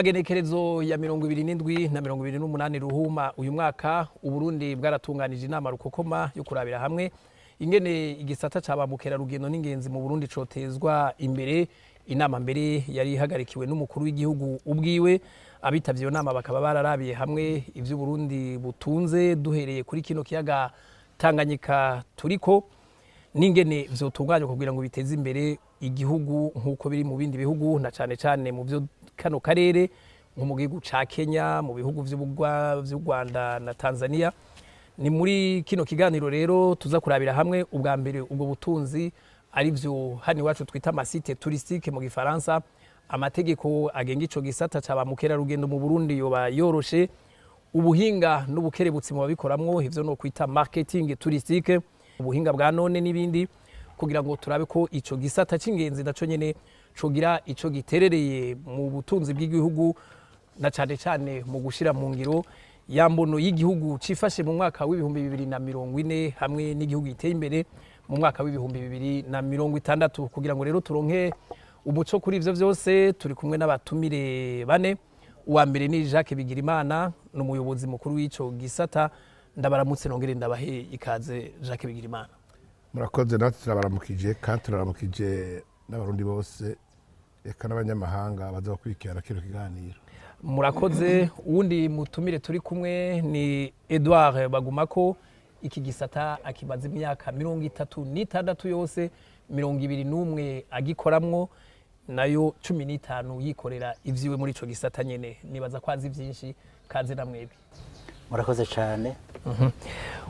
Kumagenekerezo ya 27 na 28 ruhuma uyu mwaka Uburundi bwaratunganije inama rukokoma yo kurabira hamwe ingene igisata cabamukera rugendo n'ingenzi mu Burundi cotezwa imbere. Inama mbere yari ihagarikiwe n'umukuru w'igihugu ubwiwe. Abitavye iyo nama bakaba bararabiye hamwe ivyo Burundi butunze duhereye kuri kino kiyaga Tanganyika turiko n'ingene vyotunganywa kugira ngo biteze imbere igihugu nkuko biri mu bindi bihugu na cane mu byo kano karere nko mu gihugu ca Kenya, mu bihugu vy'u Rwanda na Tanzania. Ni muri kino kiganiro rero tuza kurabira hamwe ubwa mbere ubwo butunzi ari byo hani wacu twita amasite touristique mu gifaransa, amategeko agenga ico gisata cabamukera rugendo mu Burundi yoba yoroshe, ubuhinga n'ubukerebutsi mu babikoramwo ivyo no kwita marketing touristique, ubuhinga bwa none n'ibindi kugira ngo turabe ko ico gisata c'ingenzi naco nyene cogira ico giterereye mu butunzi bw'igihugu na cane mu gushira mu ngiro yambono y'igihugu cifashe mu mwaka w'ibihumbi 2040 hamwe n'igihugu giteye imbere mu mwaka w'ibihumbi 2060 kugira ngo rero turonke umuco kuri ivyo vyose. Turi kumwe n'abatumire bane. Uwa mbere ni Jacques Bigirimana n'umuyobozi mukuru w'ico gisata. Ndabaramutse nongere ndabahe ikaze Jacques Bigirimana. Murakoze natwe turabaramukije kandi turabaramukije n'abarundi bose eka n'abanyamahanga baza kwikira kino kiganiro. Murakoze. Uwundi mutumire turi kumwe ni Edouard Bagumako. Iki gisata akimaze imyaka 36 yose 21 agikoramwo nayo 15 yikorera ivyiwe muri ico gisata nyene. Nibaza kwazi vyinshi kaze na mwebwe. Murakoze cyane.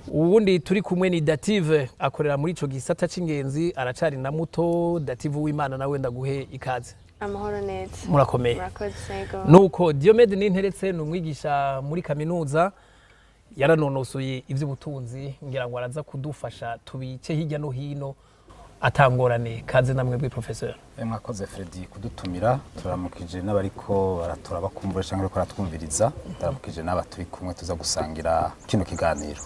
Uwundi turi kumwe ni Dative akorera muri ico gisata c'ingenzi aracari na muto. Dative w'Imana nawe ndaguhe ikaze. Amahoro neza. Murakomeye. Murakoze sego. Nuko Diomede Ninteretse n'umwigisha muri kaminuza yaranonosoye ivy'ubutunzi ngira ngo araza kudufasha tubice hirya no hino atangorane. Kaze namwe bwi professeur. Mwakoze Fredy kudutumira. Turamukije n'abariko baratura bakumbura cyangwa ko ratwumviriza. Turamukije n'abaturi kumwe tuza gusangira kino kiganiro.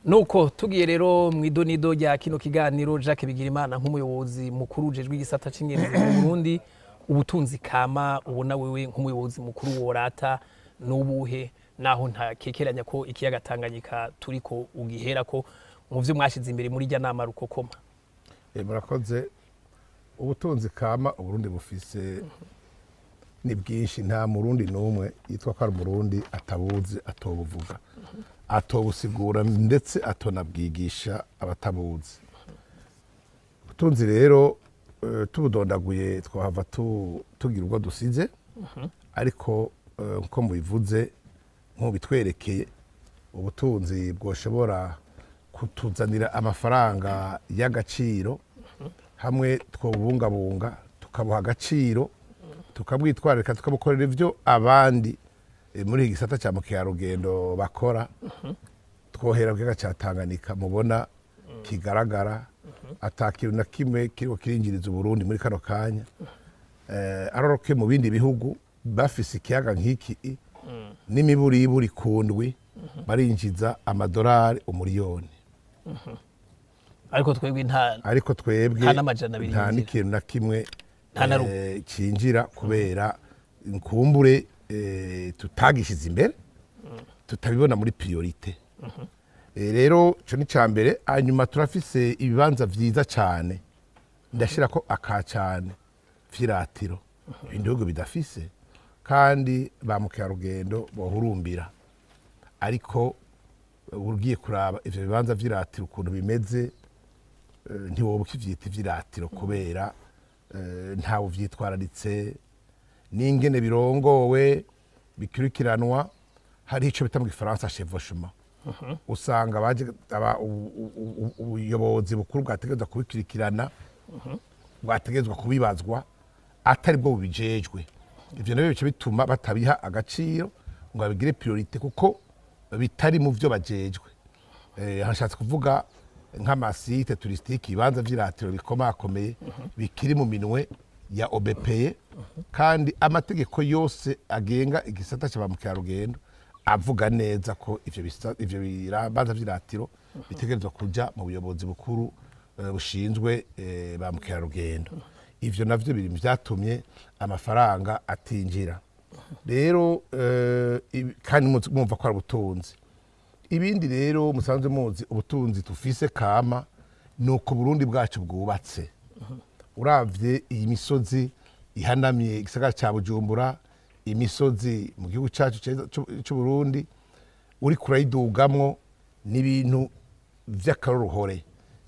Nuko tugiye rero mwidonido rya kino kiganiro Jacques Bigirimana nk'umuyobozi mukuru ujejwe igisata c'ingenzi mu Burundi, ubutunzi kama ubona wewe nk'umuyobozi mukuru worata n'ubuhe naho nta kekeranya ko ikiyaga Tanganyika turiko ugiherako mu vyo mwashize imbere muri rya nama rukokoma? Murakoze. Ubutunzi kama Uburundi bufise ni bwinshi, nta murundi n'umwe yitwa ko ari Burundi atabuzi atobuvuga atobusigura ndetse atonabwigisha abatabuzi. Ubutunzi rero tubudondaguye twahava tugira ubwo dusize, ariko nko mubivuze nk'ubitwerekeye ubutunzi bwoshobora kutuzanira amafaranga y'agaciro hamwe twobungabunga tukabuha agaciro tukabwitwarika tukabukorera ivyo abandi muri igisata ca mukerarugendo bakora. Twohera ku kiyaga ca Tanganyika mubona kigaragara atakintu na kimwe kiriko kirinjiriza Uburundi muri kano kanya. Aroroke mu bindi bihugu bafise ikiyaga nk'iki n'imiburiburi kundwi barinjiza amadolari umuriyoni. Ariko twebwe nta n'ikintu na kimwe cinjira kubera nkumbure tutagishize imbere tutabibona muri priorite. Rero cyo ni cambere. Hanyuma turafise ibibanza vyiza cyane ndashira ko akacane vyiratiro ibintu bidafise kandi ba mukerarugendo bohurumbira, ariko ugiye kuraba ivyo bibanza vyiratiro ukuntu bimeze ntiwobuka ivyita vyiratiro kubera ntawe vyitwararitse n'ingene birongowe bikurikiranwa. Hari ico bita mu gifaransa chevauchement. Usanga baje ubuyobozi bukuru bwategezwa kubikurikirana bwategezwa kubibazwa atari bwo bubijejwe. Ivyo nabyo bice bituma batabiha agaciro ngo babigire priorite kuko bitari mu vyo bajejwe. Hashatse kuvuga nk'amasite touristique, ibibanza vy'iratiro bikomakomeye bikiri mu minwe ya OBPE, kandi amategeko yose agenga igisata ca bamukerarugendo avuga neza ko ivyo bibanza vy'iratiro bitegerezwa kuja mu buyobozi bukuru bushinzwe bamukerarugendo. Ivyo navyo biri vyatumye amafaranga atinjira. rero kandi mwumva ko ari ubutunzi. Ibindi rero musanzwe muzi ubutunzi tufise kama nuko Burundi bwacu bwubatse. Uravye iyi misozi ihanamiye igisagara ca Bujumbura, imisozi mu gihugu cacu c'u Burundi uri kurayidugamwo n'ibintu vy'akaroruhore,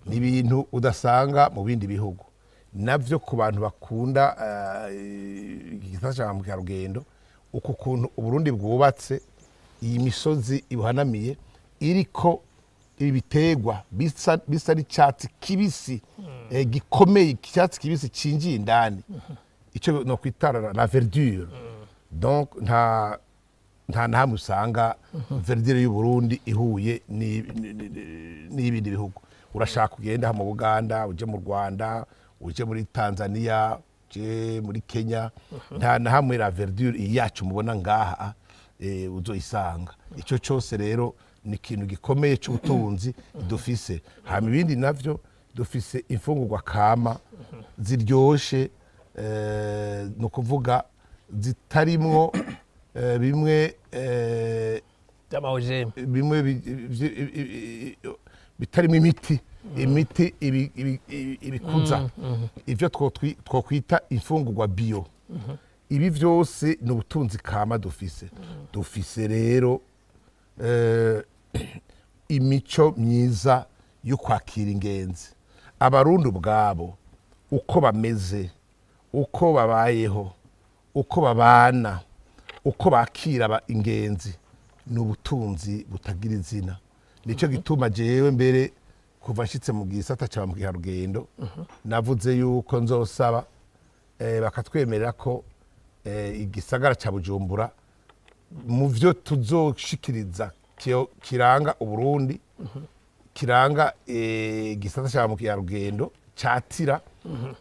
n'ibintu udasanga mu bindi bihugu. Navyo ku bantu bakunda igisata ca mukerarugendo, uko kuntu Uburundi bwubatse, iyi misozi ibuhanamiye iriko ibiterwa bisa n'icatsi kibisi gikomeye, icyatsi kibisi cinjiye indani, ico no kwitara la verdure. Donc nta hamwe usanga verdure y'u Burundi ihuye n'ibindi bihugu. Urashaka kugenda mu Buganda, uje mu Rwanda, uje muri Tanzania, uje muri Kenya, nta na hamwe la verdure yacu mubona ngaha uzoyisanga. Ico cyose rero ni ikintu gikomeye cy'ubutunzi dufise. Hama ibindi navyo dufise imfungurwa kama ziryoshe, no kuvuga zitarimwo bimwe bitarimo imiti ibikuza, ivyo twokwita imfungurwa bio. Ibi vyose ni ubutunzi kama dufise. Dufise rero imico myiza yo kwakira ingenzi. Abarundi ubwabo uko bameze, uko babayeho, uko babana, uko bakira ingenzi, ni ubutunzi butagira izina. Nico gituma jewe mbere kuva nshitse mu gisata ca mukerarugendo navuze yuko nzosaba bakatwemerera ko igisagara ca Bujumbura mu vyo tuzoshikiriza kiranga Uburundi, kiranga igisata ca mukerarugendo catira,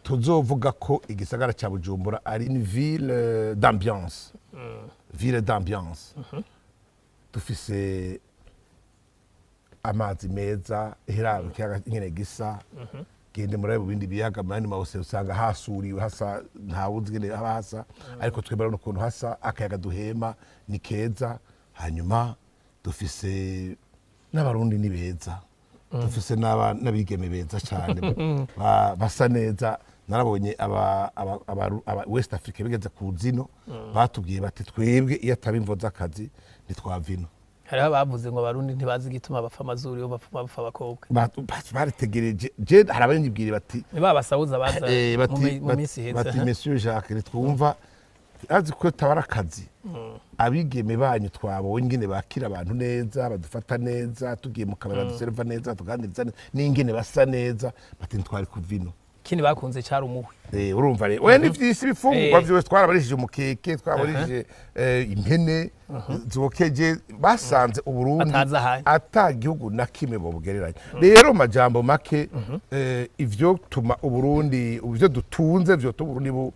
tuzovuga ko igisagara ca Bujumbura ari une ville d'ambiance. Ville d'ambiance. Dufise amazi meza, iherabe kiyaga nyene gisa, gende muri bindi biyaga mani mawose usanga hasuriwe, hasa ntawuzi gene hasa, ariko twebara no kuntu hasa, akayaga duhema ni keza. Hanyuma dufise n'abarundi ni beza, dufise n'abigeme beza cyane basa neza. Narabonye aba West Africa bigeze ku zino batubwiye bati twebwe iyo ataba imvo z'akazi ntitwavino. Hari abavuze ngo abarundi ntibazi gituma bapfa amazuru yo bapfa abakobwa. Baritegereje je harabanyibwire bati babasabuza baza mu minsi heza. Bati Monsieur Jacques twumva azi ko tabara akazi. Abigeme banyu twabonye ingene bakira abantu neza, badufata neza, tugiye mu kabara duserva neza, tuganiriza n'ingene basa neza, bati ntwari kuvino. Kini bakunze cyari umuhwe. Urumva rero we n'ivyisi bifungurwa vyose twarabarishije umukeke, twabarishije impene zokeje, basanze Uburundi ata gihugu na kimwe bo bugereranye. Rero majambo make ivyo tuma Uburundi, ivyo dutunze vyo Uburundi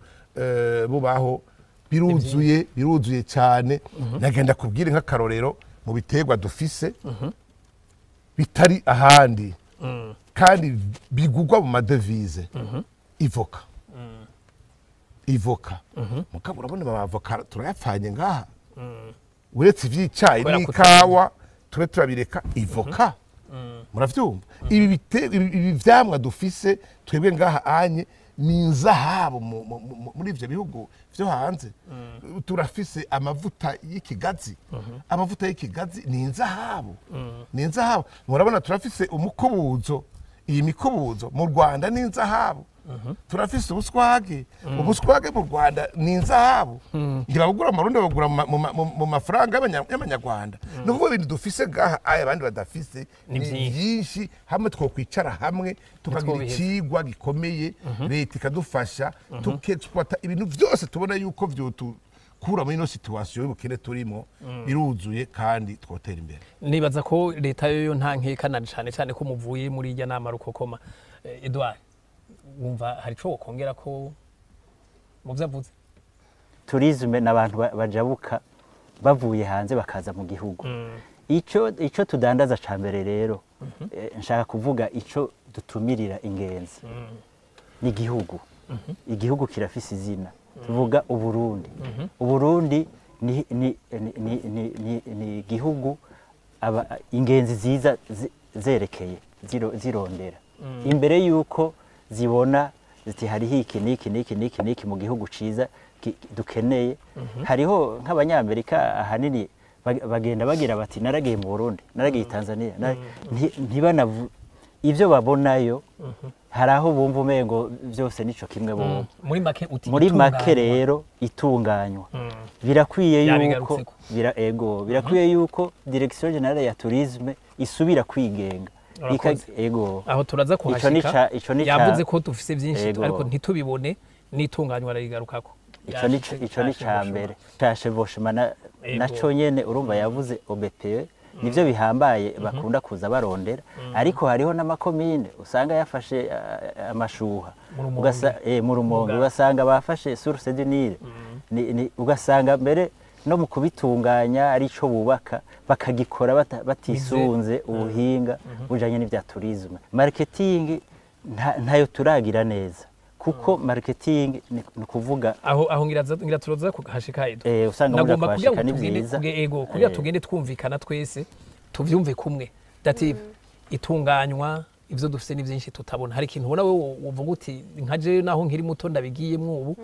bubaho biruzuye cyane. Nagenda kubwira nk'akarorero mu biterwa dufise bitari ahandi kandi bigugwa mu madevize. Ivoka mukaba urabona amavoka turayapfanye ngaha, uretse ivy'icayi n'ikawa tube turabireka ivoka. Muravyumva ibi vyamwa dufise twebwe ngaha anye ni inzahabu muri ivyo bihugu vyo hanze. Turafise amavuta y'ikigazi, amavuta y'ikigazi ni inzahabu, ni inzahabu. Murabona turafise umukubuzo, iyi mikubuzo mu Rwanda ni inzahabu. Turafise ubuswage mu Rwanda ni inzahabu. Ngira bagura amarundi bagura mu mafaranga y'abanyarwanda. No kuvuga ibintu dufise gaha aya abandi badafise ni byinshi. Hamwe twokwicara hamwe tukagira ikigwa gikomeye, leta ikadufasha tukexploita ibintu byose tubona yuko kura muri no situation y'ubukene turimo biruzuye kandi twotera imbere. Nibaza ko leta yo nta nkekana cyane ko muvuye muri irya nama rukokoma. Edouard, wumva hari cyo wokongera ko muvyavuze? Tourisme n'abantu bajabuka bavuye hanze bakaza mu gihugu. Ico tudandaza ca mbere rero nshaka kuvuga ico dutumirira ingenzi ni igihugu. Igihugu kirafise izina. tuvuga Uburundi. Uburundi ni igihugu ingenzi ziza zerekeye zirondera imbere yuko zibona ziti hariho iki niki mu gihugu ciza dukeneye. Hariho nk'abanyamerika ahanini bagenda bagira bati naragiye mu Burundi, naragiye Tanzania, ntibanavu ivyo babonayo hari aho bumva umengo byose nico kimwe bo muri make rero itunganywa birakwiye yuko birakwiye yuko Direction Generale ya Tourisme isubira kwigenga aho turaza kuhashika yavuze ko dufise byinshi ariko ntitubibone n'itunganywa rarigarukako. Ico ni cambere casheboshema naco nyene urumva yavuze OBPE nivyo bihambaye bakunda kuza barondera, ariko hariho n'amakomine usanga yafashe amashuha mu Rumonge ugasanga bafashe source du Nil, ugasanga mbere no mu kubitunganya ari ico bubaka bakagikora batisunze ubuhinga bujanye n'ivya tourisme. Marketing ntayo turagira neza kuko marketing ni kuvuga aho ngira turoza kuhashika edo usanga muri kwashika ni byiza kugira tugende twumvikana twese tuvyumve kumwe dati itunganywa ivyo dufise ni byinshi tutabona. Hari ikintu ubona wewe uvuga uti nkaje naho nkiri muto ndabigiyemwo ubu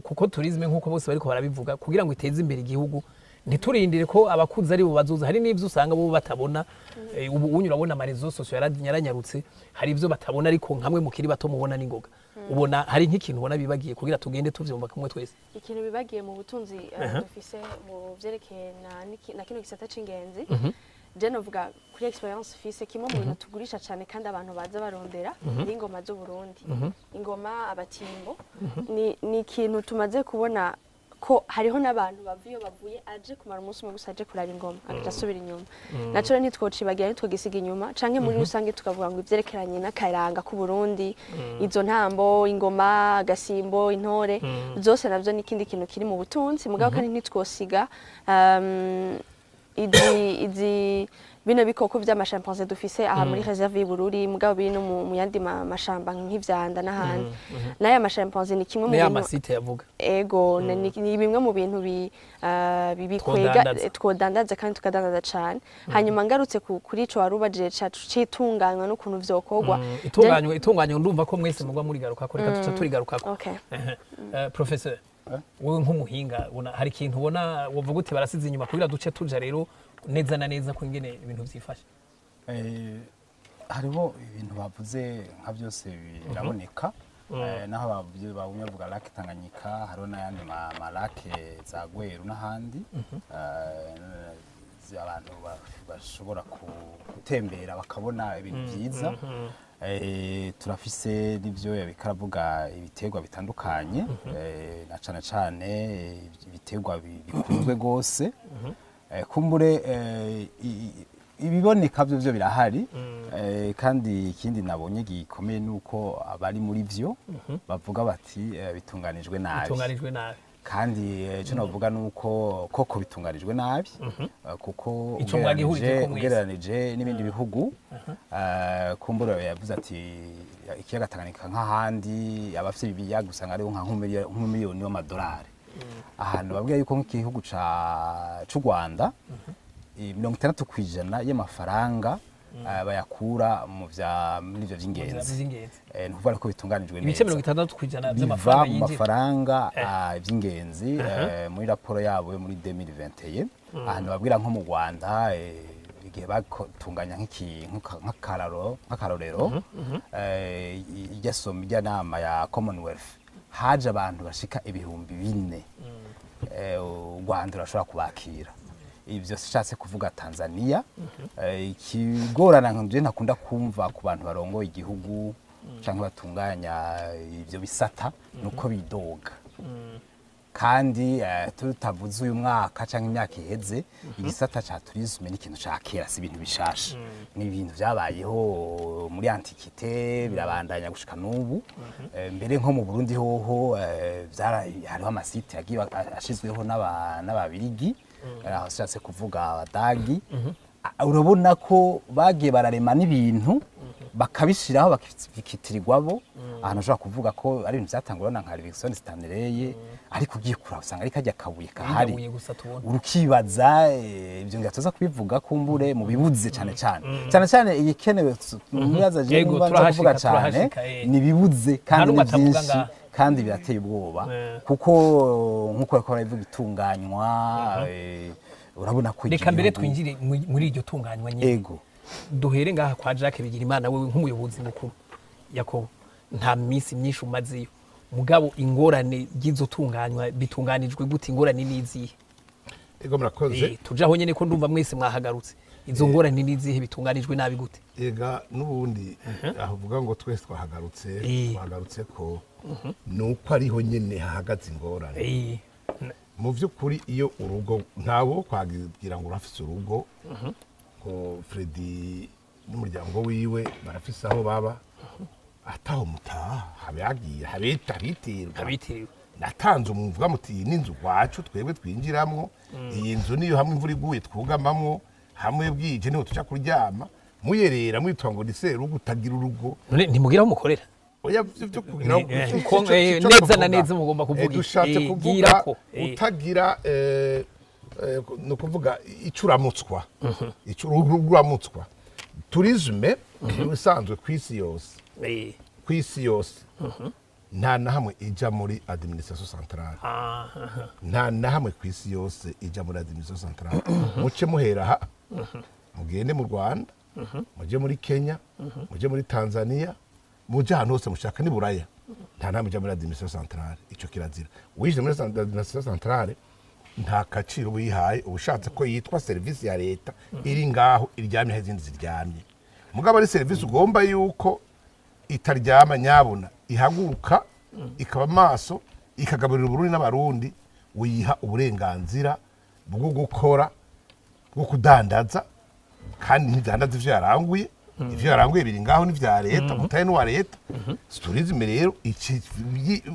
kuko tourisme nkuko bose bariko barabivuga kugira ngo iteze imbere igihugu ntiturindire ko abakuze ari bo bazuza. Hari n'ivyo usanga bo batabona ubu unyura abona amarezo social yaranyarutse, hari ivyo batabona ariko nkamwe mukiri bato mubona n'ingoga. Ubona hari nk'ikintu ubona bibagiye kugira tugende tuvyumva kumwe twese. Ikintu bibagiye mu butunzi dufise mu vyerekeye na kino gisata c'ingenzi je novuga kuri experience fise kimwe mu bintu tugurisha cyane kandi abantu baza barondera n'ingoma zo Burundi. Ingoma abatimbo ni ikintu tumaze kubona ko hariho n'abantu bavuye aje kumara umunsi umwe gusa aje kuraba ingoma akasubira inyuma. Naco ntitwocibagira ntitwogisiga inyuma canke muri rusange tukavuga ngo ivyerekeranye n'akaranga ku Burundi, izo ntambo, ingoma, gasimbo, intore zose navyo n'ikindi kintu kiri mu butunzi mugabo kandi ntitwosiga izi bino bikoko vy'amashimpanze dufise aha muri reserve y'Ibururi mugabo biri no mu yandi mashamba nk'ivyanda n'ahandi. Naye amashimpanze ni kimwe mu bintu amasite yavuga ni bimwe mu bintu bibikwega twodandaza kandi tukadandaza cyane. Hanyuma ngarutse kuri ico warubaje citunganywa n'ukuntu vyokorwa itunganywa ndumva ko mwese mugwa muri garuka ko reka tuca turigarukako. Professeur wewe nk'umuhinga hari ikintu ubona wovuga uti barasize inyuma kugira duce tuja rero neza na neza ko ingene ibintu vyifashe? Hariho ibintu bavuze nka byose biraboneka naho bagumye bavuga lake Tanganyika, hariho n'ayandi malake za Gweru n'ahandi abantu bashobora gutembera bakabona ibintu byiza. Turafise n'ivyo yabikaravuga ibiterwa bitandukanye na cane cane ibiterwa bikunzwe gose kumbure ibiboneka byo birahari kandi ikindi nabonye gikomeye nuko abari muri vyo bavuga bati bitunganijwe nabi kandi cyo navuga nuko koko bitunganijwe nabi kuko ugereranije n'ibindi bihugu kumbura yavuze ati ikiyaga Tanganyika nk'ahandi abafite ibiyaga usanga ari nka nk'umiliyoni y'amadolari. Ahantu babwiye yuko nk'igihugu c'u Rwanda 60% y'amafaranga bayakura muri ivyo vy'ingenzi nukuvuga ko bitunganijwe neza. Ibice 60% by'amafaranga mu mafaranga vy'ingenzi muri raporo yabo muri 2021 ahantu babwira nko mu Rwanda igihe batunganya nk'akarorero iryasoma ijyanama ya Commonwealth haje abantu bashika 4,000 u Rwanda rurashobora kubakira. Ivyo sishatse kuvuga Tanzania ikigorana nje ntakunda kumva ku bantu barongoye igihugu canke batunganya ivyo bisata nuko bidoga kandi tutavuze uyu mwaka canke imyaka iheze igisata ca tourisme ni ikintu ca kera, si ibintu bishasha, ni ibintu vyabayeho muri antikite birabandanya gushika n'ubu. Mbere nko mu Burundi hoho hariho amasite yagiye ashizweho n'ababirigi aho shatse kuvuga abadagi. Urabona ko bagiye bararema n'ibintu bakabishiraho bakitirirwa bo ahantu ashobora kuvuga ko ari ibintu byatangwa na nka Livingstone Stanley ariko ugiye kuraba usanga ari kajya kabuye kahari urukibaza ibyo ngatoza kubivuga kumbure mu bibuze cyane cyane igikenewe muyaza je mbanza kuvuga cyane ni bibuze kandi ni byinshi kandi birateye ubwoba kuko nkuko bakora ivuga itunganywa urabona ko reka mbere twinjire muri iryo tunganywa nyine duhere ngaha kwa Jacques Bigirimana wewe nk'umuyobozi mukuru Yakobo nta minsi myinshi umazeyo mugabo ingorane gizo tunganywa bitunganijwe gute ingorane nizihe ego murakoze tujaho nyene ko ndumva mwese mwahagarutse izo ngorane nizihe bitunganijwe nabi gute ega nubundi avuga ngo twese twahagarutse ko nuko ariho nyene hahagaze ingorane mu vy'ukuri iyo urugo ntabo kwagira ngo urafise urugo ko Freddy n'umuryango wiwe barafise aho baba ataho mutaha habagiye habitirwa natanze umuvuga muti n'inzu kwacu twebwe twinjiramwo iyi nzu niyo hamwe imvura iguye twugamamwo hamwe bwije niho tuca kuryama muyerera mwitwa ngo niserugo utagira urugo ntimugira mukorera oya byo kugira neza na neza mugomba kuvuga dushatse kuvuga utagira no kuvuga icuramutswa icururamutswa tourisme bisanzwe kwisi yose nta na hamwe ija muri administration centrale nta na hamwe kwisi yose ija muri administration centrale muce muhera ha mugende mu Rwanda muje muri Kenya muje muri Tanzania muje ahantu hose mushaka ni Buraya nta namwe ija muri administration centrale ico kirazira wije muri administration centrale nta kaciro wihaye ubushatse ko yitwa service ya leta iri ngaho iryamye izindi ziryamye mugabo ari service ugomba yuko itaryama nyabona ihaguruka ikaba maso ikagaburira Burundi n'abarundi wiha uburenganzira bwo gukora bwo kudandaza kandi ntidandaza ivyo yaranguye biri ngaho n'ivya leta mutaye n'uwa leta tourism rero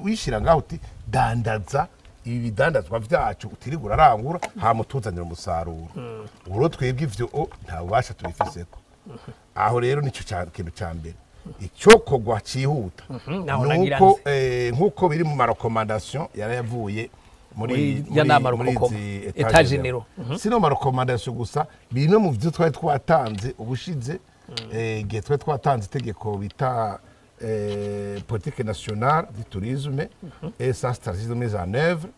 wishira ngaho uti dandaza ibi bidandazwa vyacu utirigura arangura hamutuzanira umusaruro uburo twebwe ivyo nta bubasha tubifiseko aho rero nico kintu ca mbere icokogwa cihuta nuko nkuko biri mu recommandation yarayavuye muri etat généraux sino recommandation gusa bino mu vyo twari twatanze ubushize gihe twari twatanze itegeko bita politique nationale du tourisme et sa stratégie de mise en œuvre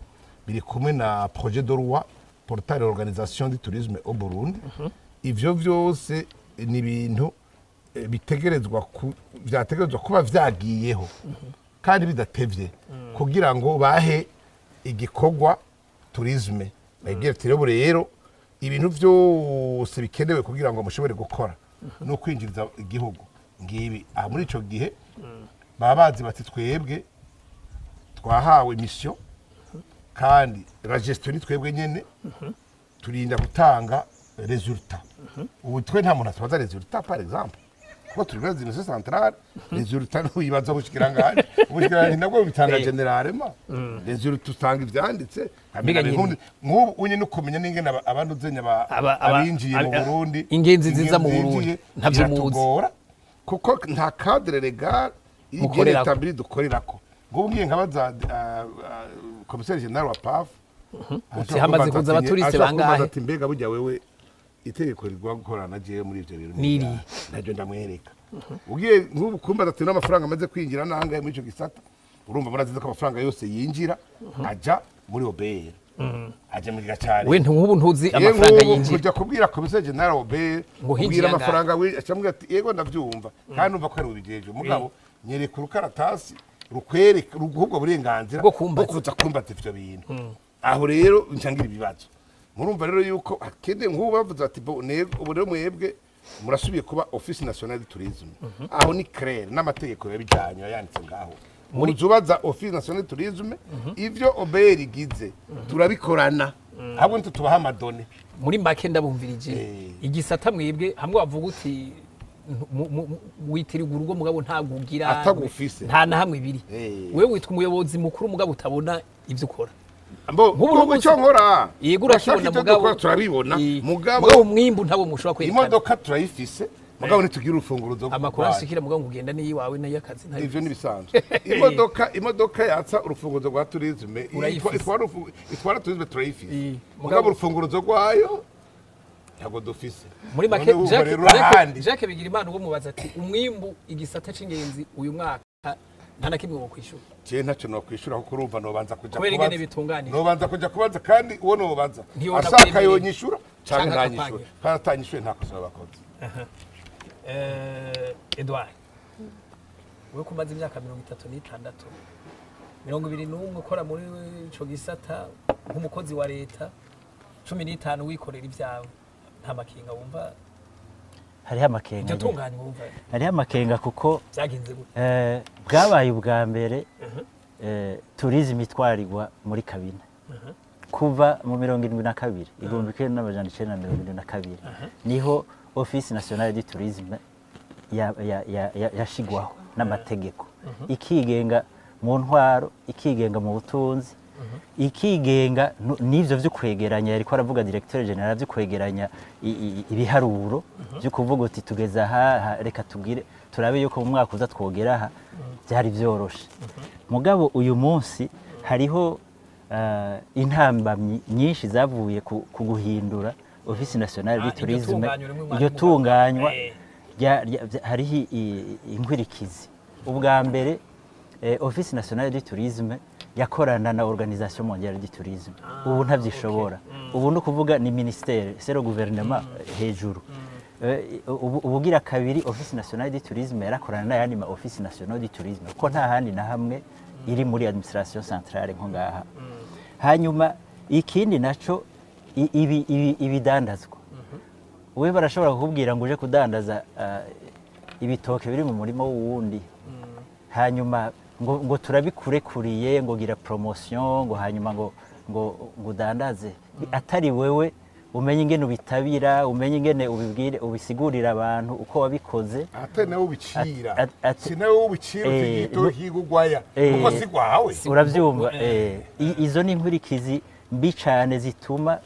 biri kumwe na projet de loi portant l'organisation du tourisme au Burundi ivyo vyose ni ibintu bitegerezwa kuba vyagiyeho kandi bidatevye kugira ngo bahe igikorwa tourisme bagira ati rero ibintu vyose bikenewe kugira ngo mushobore gukora no kwinjiriza igihugu ngibi aha muri ico gihe babazi bati twebwe twahawe mission kandi la gestion twebwe nyene turinda gutanga resultat ubu twe nta muntu atwaza resultat par exemple kuko turi muri zino centrale resultat n'uyibaza bushikiranganje ubushikiranganje nabwo bitanga generalema resultat usanga ivyanditse nk'ubu unye no kumenya n'ingene abantu zenya abinjiye mu Burundi ingenzi ziza mu Burundi ntavyo muzi kuko nta cadre legal igere tabiri dukorerako ngo ngiye nkabaza commissaire general wa PAF hamaze kuza abaturiste bangahe ati mbega burya wewe itegeko rigwa gukorana je muri ivyo bintu niri najo ndamwereka ugiye nk'ubu kumbaza ati n'amafaranga amaze kwinjira nangaye muri ico gisata urumva murazize ko amafaranga yose yinjira aja muri obere aje muri gacari we nk'ubu ntuzi amafaranga yinjira kujya kubwira commissaire general obere kubwira amafaranga we acambwira ati yego ndavyumva kandi umva ko ari ubijeje mugabo nyereka urukaratasi rukwereka ruguhubwa burenganzira bwo kuza kumbaza ivyo bintu aho rero ncangira ibibazo murumva rero yuko akende nk'ubu bavuze ati ubu rero mwebwe murasubiye kuba office nationale du tourisme aho ni clair n'amategeko yabijanye yanditse ngaho muri zubaza office nationale du tourisme ivyo oberi gize turabikorana ahubwo ntitubaha amadone muri make ndabumvirije igisata mwebwe hamwe bavuga uti witiriga urugo mugabo ntagugira atagufise nta na hamwe biri wewe witwa umuyobozi mukuru mugabo utabona ivyo ukora nk'ubu cyo nkora yego urashobona mugabo turabibona mugabo umwimbu ntabo mushobora kwerekana imodoka turayifise mugabo ntitugira urufunguruzo amakuru ashikira mugabo ngugenda ni yiwawe na yakazi nta ivyo nibisanzwe imodoka yatsa urufunguruzo rwa tourisme itwara tourisme turayifise mugabo urufunguruzo rwayo ntabwo dufise muri make Jacques bigira imana ubwo mubaza ati umwimbu igisata c'ingenzi uyu mwaka nta na kimwe wo kwishura je ntaco no kwishura kuko urumva nobanza kuja kubera ingene bitunganije nobanza kuja kubaza kandi uwo nobanza ashaka yonyishura canke ntanyishura kandi atanyishuye nta kosa bakoze Edouard we kumaze imyaka 36 21 ukora muri ico gisata nk'umukozi wa leta 15 wikorera ivyawe nta makinga wumva hariho amakenga cyatunganye wumva hariho amakenga kuko byagenze gute bwabaye ubwa mbere tourisme itwarirwa muri kabine kuva mu 72 igomba kene n'amajana 972 niho Office Nationale du Tourisme yashigwaho n'amategeko ikigenga mu ntwaro ikigenga mu butunzi ikigenga n'ivyo vyo kwegeranya yariko aravuga directeur general vyo kwegeranya ibiharuro vyo kuvuga uti tugeza aha reka tugire turabe yuko mu mwaka uza twogera aha byari vyoroshe mugabo uyu munsi hariho intambamyi nyinshi zavuye ku guhindura Office Nationale du Tourisme iryo tunganywa hariho inkwirikizi ubwa mbere Office Nationale du Tourisme yakorana na Organisation Mondiale du Tourisme ubu ntavyishobora ubu no kuvuga ni ministère c'est le gouvernement hejuru ubugira kabiri Office Nationale du Tourisme yarakorana na yani ma Office Nationale du Tourisme ko nta handi na hamwe iri muri administration centrale nko ngaha hanyuma ikindi naco ibidandazwa we barashobora kukubwira ngo uje kudandaza ibitoke biri mu murimo wundi hanyuma ngo turabikurekuriye ngo gira promotion ngo hanyuma ngo udandaze atari wewe umenye ingene ubitabira umenye ingene ubibwire ubisigurira abantu uko wabikoze atari nawe ubicira sinawe ubicira higugwaya uko sigwawe uravyumva izo ni inkurikizi mbi cyane zituma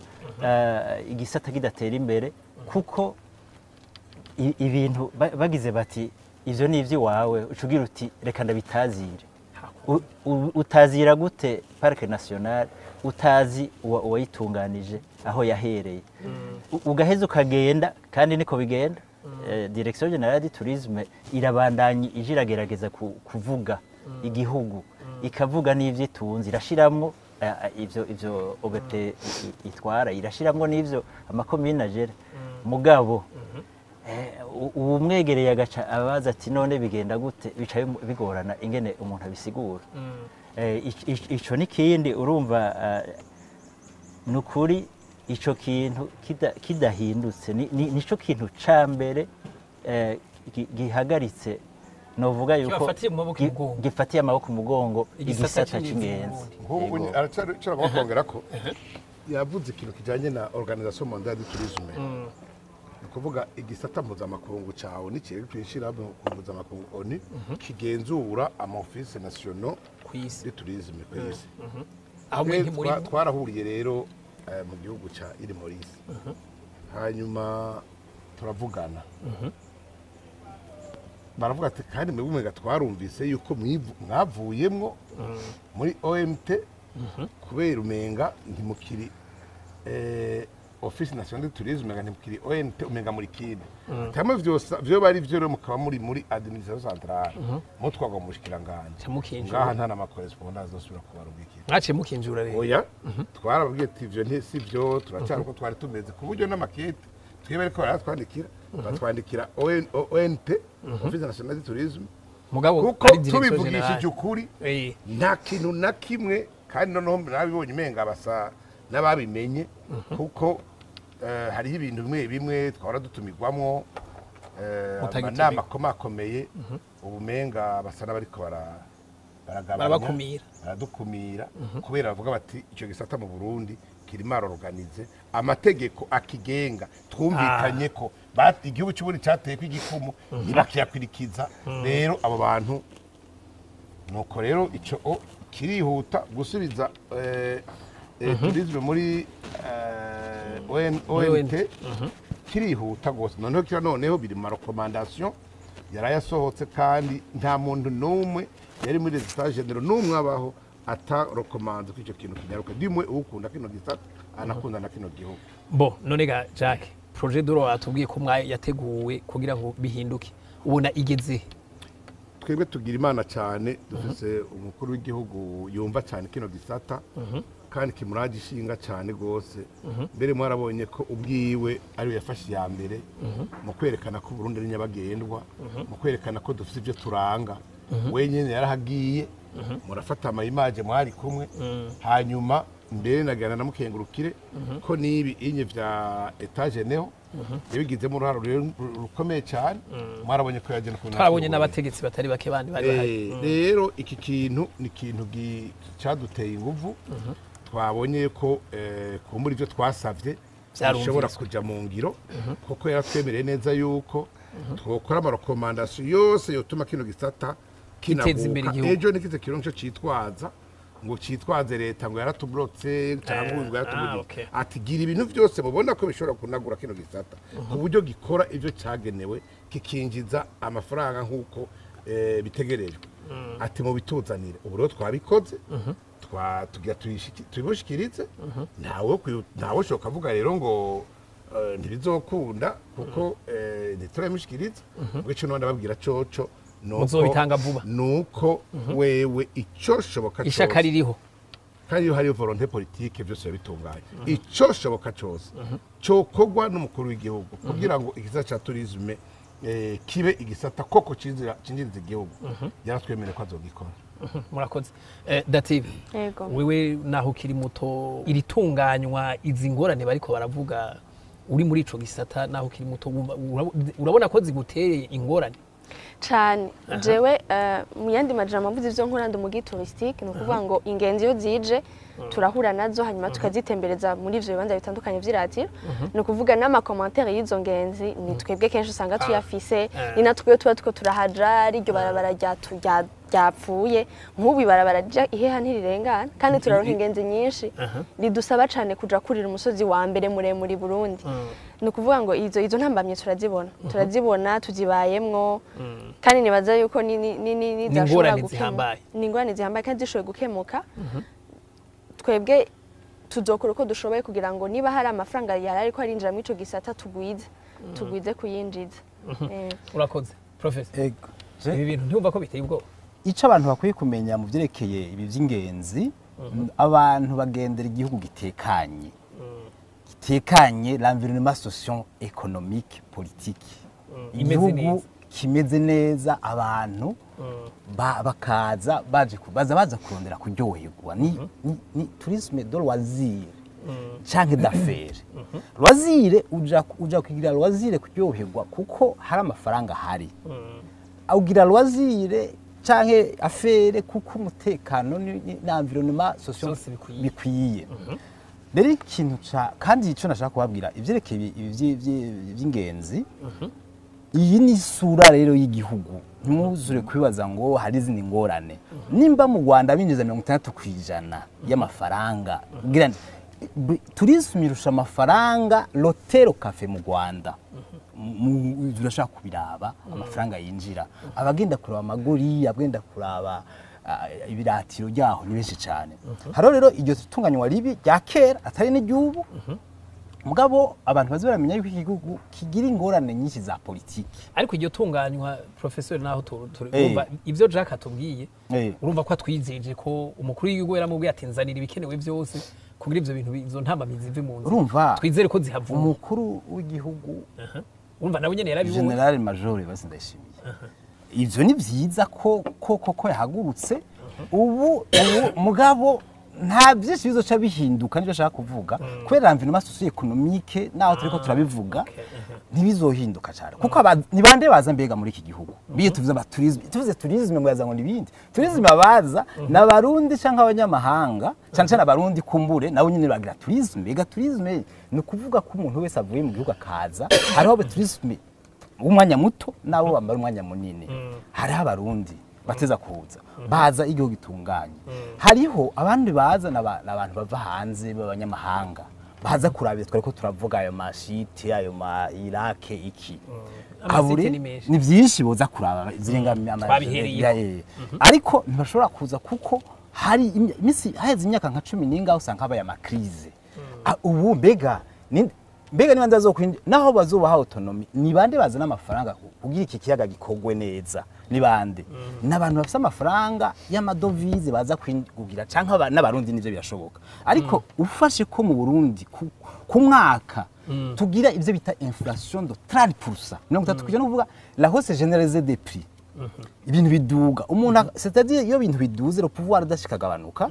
igisata kidatera imbere kuko ibintu bagize bati ivyo ni ivyi wawe ucugira uti reka ndabitazire utazira gute Parc National utazi uwayitunganije aho yahereye ugaheza ukagenda kandi niko bigenda Direction Generale du Tourisme irabandanye ijiragerageza kuvuga igihugu ikavuga n'ivyitunzi irashiramwo ivyo OBP itwara irashiramwo n'ivyo amakomine agera mugabo umwegereye agaca abaza ati none bigenda gute bicaye bigorana ingene umuntu abisigura ico nikindi urumva nukuri ico kintu kidahindutse nico kintu cambere gihagaritse novuga yuko gifatiye amaboko mugongo igisata c'ingenzi nk'ubu aracara bakongerako yavuze ikintu kijanye na Organisation Mondiale du Tourisme kuvuga igisata mpuzamakungu cawe n'ikirere twishira mu mpuzamakungu ONU kigenzura ama office nationaux kwisi de tourisme kwisi aho twarahuriye rero mu gihugu ca iri Maurice hanyuma turavugana baravuga ati kandi mwebwe twarumvise yuko mwavuyemwo muri OMT kubera umenga ntimukiri Office Nationale du Tourisme ntimukiri OMT umenga muri kindi tamwe vyo bari vyo rero mukaba muri administration centrale mutwaga mu bushikiranganje ngaha nta na correspondance zosubira kubarubikira mwace mukinjura rero oya twarabwiye ati ivyo ntisi vyo turacyari uko twari tumeze ku buryo n'amakete twibe ariko baratwandikira batwandikira ONT Office Nationale du Tourisme mugabo tubivugishije ukuri nta kintu na kimwe kandi noneho nabibonye umenga basa n'ababimenye kuko hariho ibintu bimwe bimwe twara dutumirwamwo amanama akomakomeye ubumenga basa n'abariko baradukumira kubera bavuga bati icyo gisata mu Burundi kirimo organize amategeko akigenga twumvikanye ko igihugu cy'Uburundi cyateye ko igikumu ntibakiyakwirikiza rero abo bantu nuko rero ico kirihuta gusubiza tourisme muri ONT kirihuta gose noneho kira noneho biri mu recommandation yarayasohotse kandi nta muntu n'umwe yari muri Igisata General n'umwe abaho ata recommande ko icyo kintu kinyaruka dimwe ukunda kino gisata anakunda na kino gihugu. Bo none ga Jacques projet d'oro atubwiye ko yateguwe kugira ngo bihinduke ubona igeze twebwe tugira imana cyane dufise umukuru w'igihugu yumva cyane kino gisata kandi kimuraje ishinga cyane gose mbere mwarabonye ko ubwiwe ari yafashe ya mbere mu kwerekana ko Burundi ari nyabagendwa mu kwerekana ko dufite ibyo turanga wenyine yarahagiye murafata ama image mwari kumwe hanyuma mbere nagana namukengurukire ko nibi inye vya etage neho yabigizemo uruharo rukomeye cyane mwarabonye ko yagenda ku twabonye n'abategetsi batari bake bandi bari bahari rero iki kintu ni kintu cyaduteye inguvu twabonye ko kumbura ibyo twasavye bishobora kuja mu ngiro kuko yaratwemereye neza yuko twokora ama recommandation yose yotuma kino gisata kinabuka ejo nikize kironco citwaza ngo citwaze leta ngo yaratublotse cyangwa ngo yaratubuditse ati gira ibintu byose mubona ko bishobora kunagura kino gisata ku buryo gikora ibyo cyagenewe kikinjiza amafaranga nkuko bitegerejwe ati mu bituzanire ubu rero twabikoze tugira tubibushikirize ntawe ushobora kuvuga rero ngo ntibizokunda kuko ntituramushikiriza ubwo icyo none babwira coco muzobitanga vuba nuko wewe icyo shoboka cyose ishaka ririho kandi iyo hari volonté politique byose bitunganye icyo shoboka cyose cokogwa n'umukuru w'igihugu kugira ngo igisata cha tourisme kibe igisata koko cinjiriza igihugu yaratwemere ko azogikora. Murakoze Dative wewe naho kiri muto iritunganywa izi ngorane bariko baravuga uri muri ico gisata naho kiri muto urabona ko ziguteye ingorane cyane jewe mu yandi majambo mvuze ivyo nkoranda mu touristique no kuvuga ngo ingenzi yo zije turahura nazo hanyuma tukazitembereza muri ivyo bibanza bitandukanye vy'iratiro no kuvuga n'ama commentaire y'izo ngenzi ni twebwe kenshi usanga tuyafise ni natwe tuba tuko turahaja iryo barabara ryapfuye nk'ubu ibarabara iheha ntirirengana kandi turaronka ingenzi nyinshi ridusaba cyane kuja kurira umusozi wa mbere muremure Burundi no kuvuga ngo izo ntambamye turazibona tuzibayemwo kandi nibaza yuko ni dashobora gukemuka ni ingorane zihambaye kandi zishoboye gukemuka twebwe tuzokora uko dushoboye kugira ngo niba hari amafaranga yari ariko arinjira muri ico gisata tugwize kuyinjiza. Urakoze Professor ibi bintu ntumva ko biteye ubwoba ico abantu bakwiye kumenya mu vyerekeye ibi vy'ingenzi abantu bagendera igihugu gitekanye l'environnement socio-économique politique igihugu kimeze neza abantu bakaza baza kurondera kuryoherwa ni tourisme de loisir canke d'affaires loisir uja kugira loisir kuryoherwa kuko hari amafaranga hari ugira loisir canke affaire kuko umutekano n'environnement socio bikwiye rero ikintu kandi ico nashaka kubabwira ivyerekeye ivy'ingenzi iyi ni isura rero y'igihugu ntuzure kwibaza ngo hari izindi ngorane nimba mu Rwanda binjiza 60% y'amafaranga kugira tourisme irusha amafaranga l'hôtel cafe mu Rwanda urashaka kubiraba amafaranga yinjira abagenda kuraba amagori abagenda kuraba ibiratiro ryaho ni benshi cyane haro rero iryo tunganywa ribi rya kera atari n'igihugu mugabo abantu bazibaramenya yuko igihugu kigira ingorane nyinshi za politiki ariko iryo tunganywa professeur naho turumva ivyo Jack atubwiye urumva ko atwizeje ko umukuru w'igihugu yaramubwiye atinzanira ibikenewe byose kugira ivyo bintu izo ntambamizi zive mu nzi urumva twizere ko zihavuye umukuru w'igihugu urumva nawe nyene yarabibonye General Major basindashimiye ivyo ni vyiza ko yahagurutse ubu mugabo nta byinshi bizoca bihinduka nibyo ashaka kuvuga kubera environnement socio-économique naho turiko turabivuga ntibizohinduka cyane kuko ni bande baza mbega muri iki gihugu biye tuvuze tourisme ngo yaza ngo nibindi tourisme abaza n'abarundi canke abanyamahanga cyane abarundi kumbure nawe nyine bagira tourisme bega tourisme ni kuvuga ko umuntu wese avuye mu gihugu akaza hariho tourisme umwanya muto nabo bambara umwanya munini hariho abarundi bateza kuza baza igihugu gitunganye hariho abandi baza n'abantu bava hanze b'abanyamahanga baza kurabira twari ko turavuga ayo mashiti ayo ma Iraq iki Amasite ni menshi. ni byinshi boza kuraba zirenga Twabihereye. ariko ntibashobora kuza kuko hari imisi haheze imyaka nka 10 ninga usanga habaye amakrize ubu mbega niba ndazokwindi naho bazubaha autonomy ni bande bazana amafaranga kugira iki kiyaga gikogwe neza ni bande n'abantu bafite amafaranga y'amadovize baza kugira canka n'abarundi nivyo birashoboka ariko ufashe ko mu Burundi ku mwaka tugira ivyo bita inflation de 30%. None tukuja no kuvuga la hausse généralisée des prix. Ibintu biduga umuntu c'est-à-dire iyo bintu biduze le pouvoir dashikagabanuka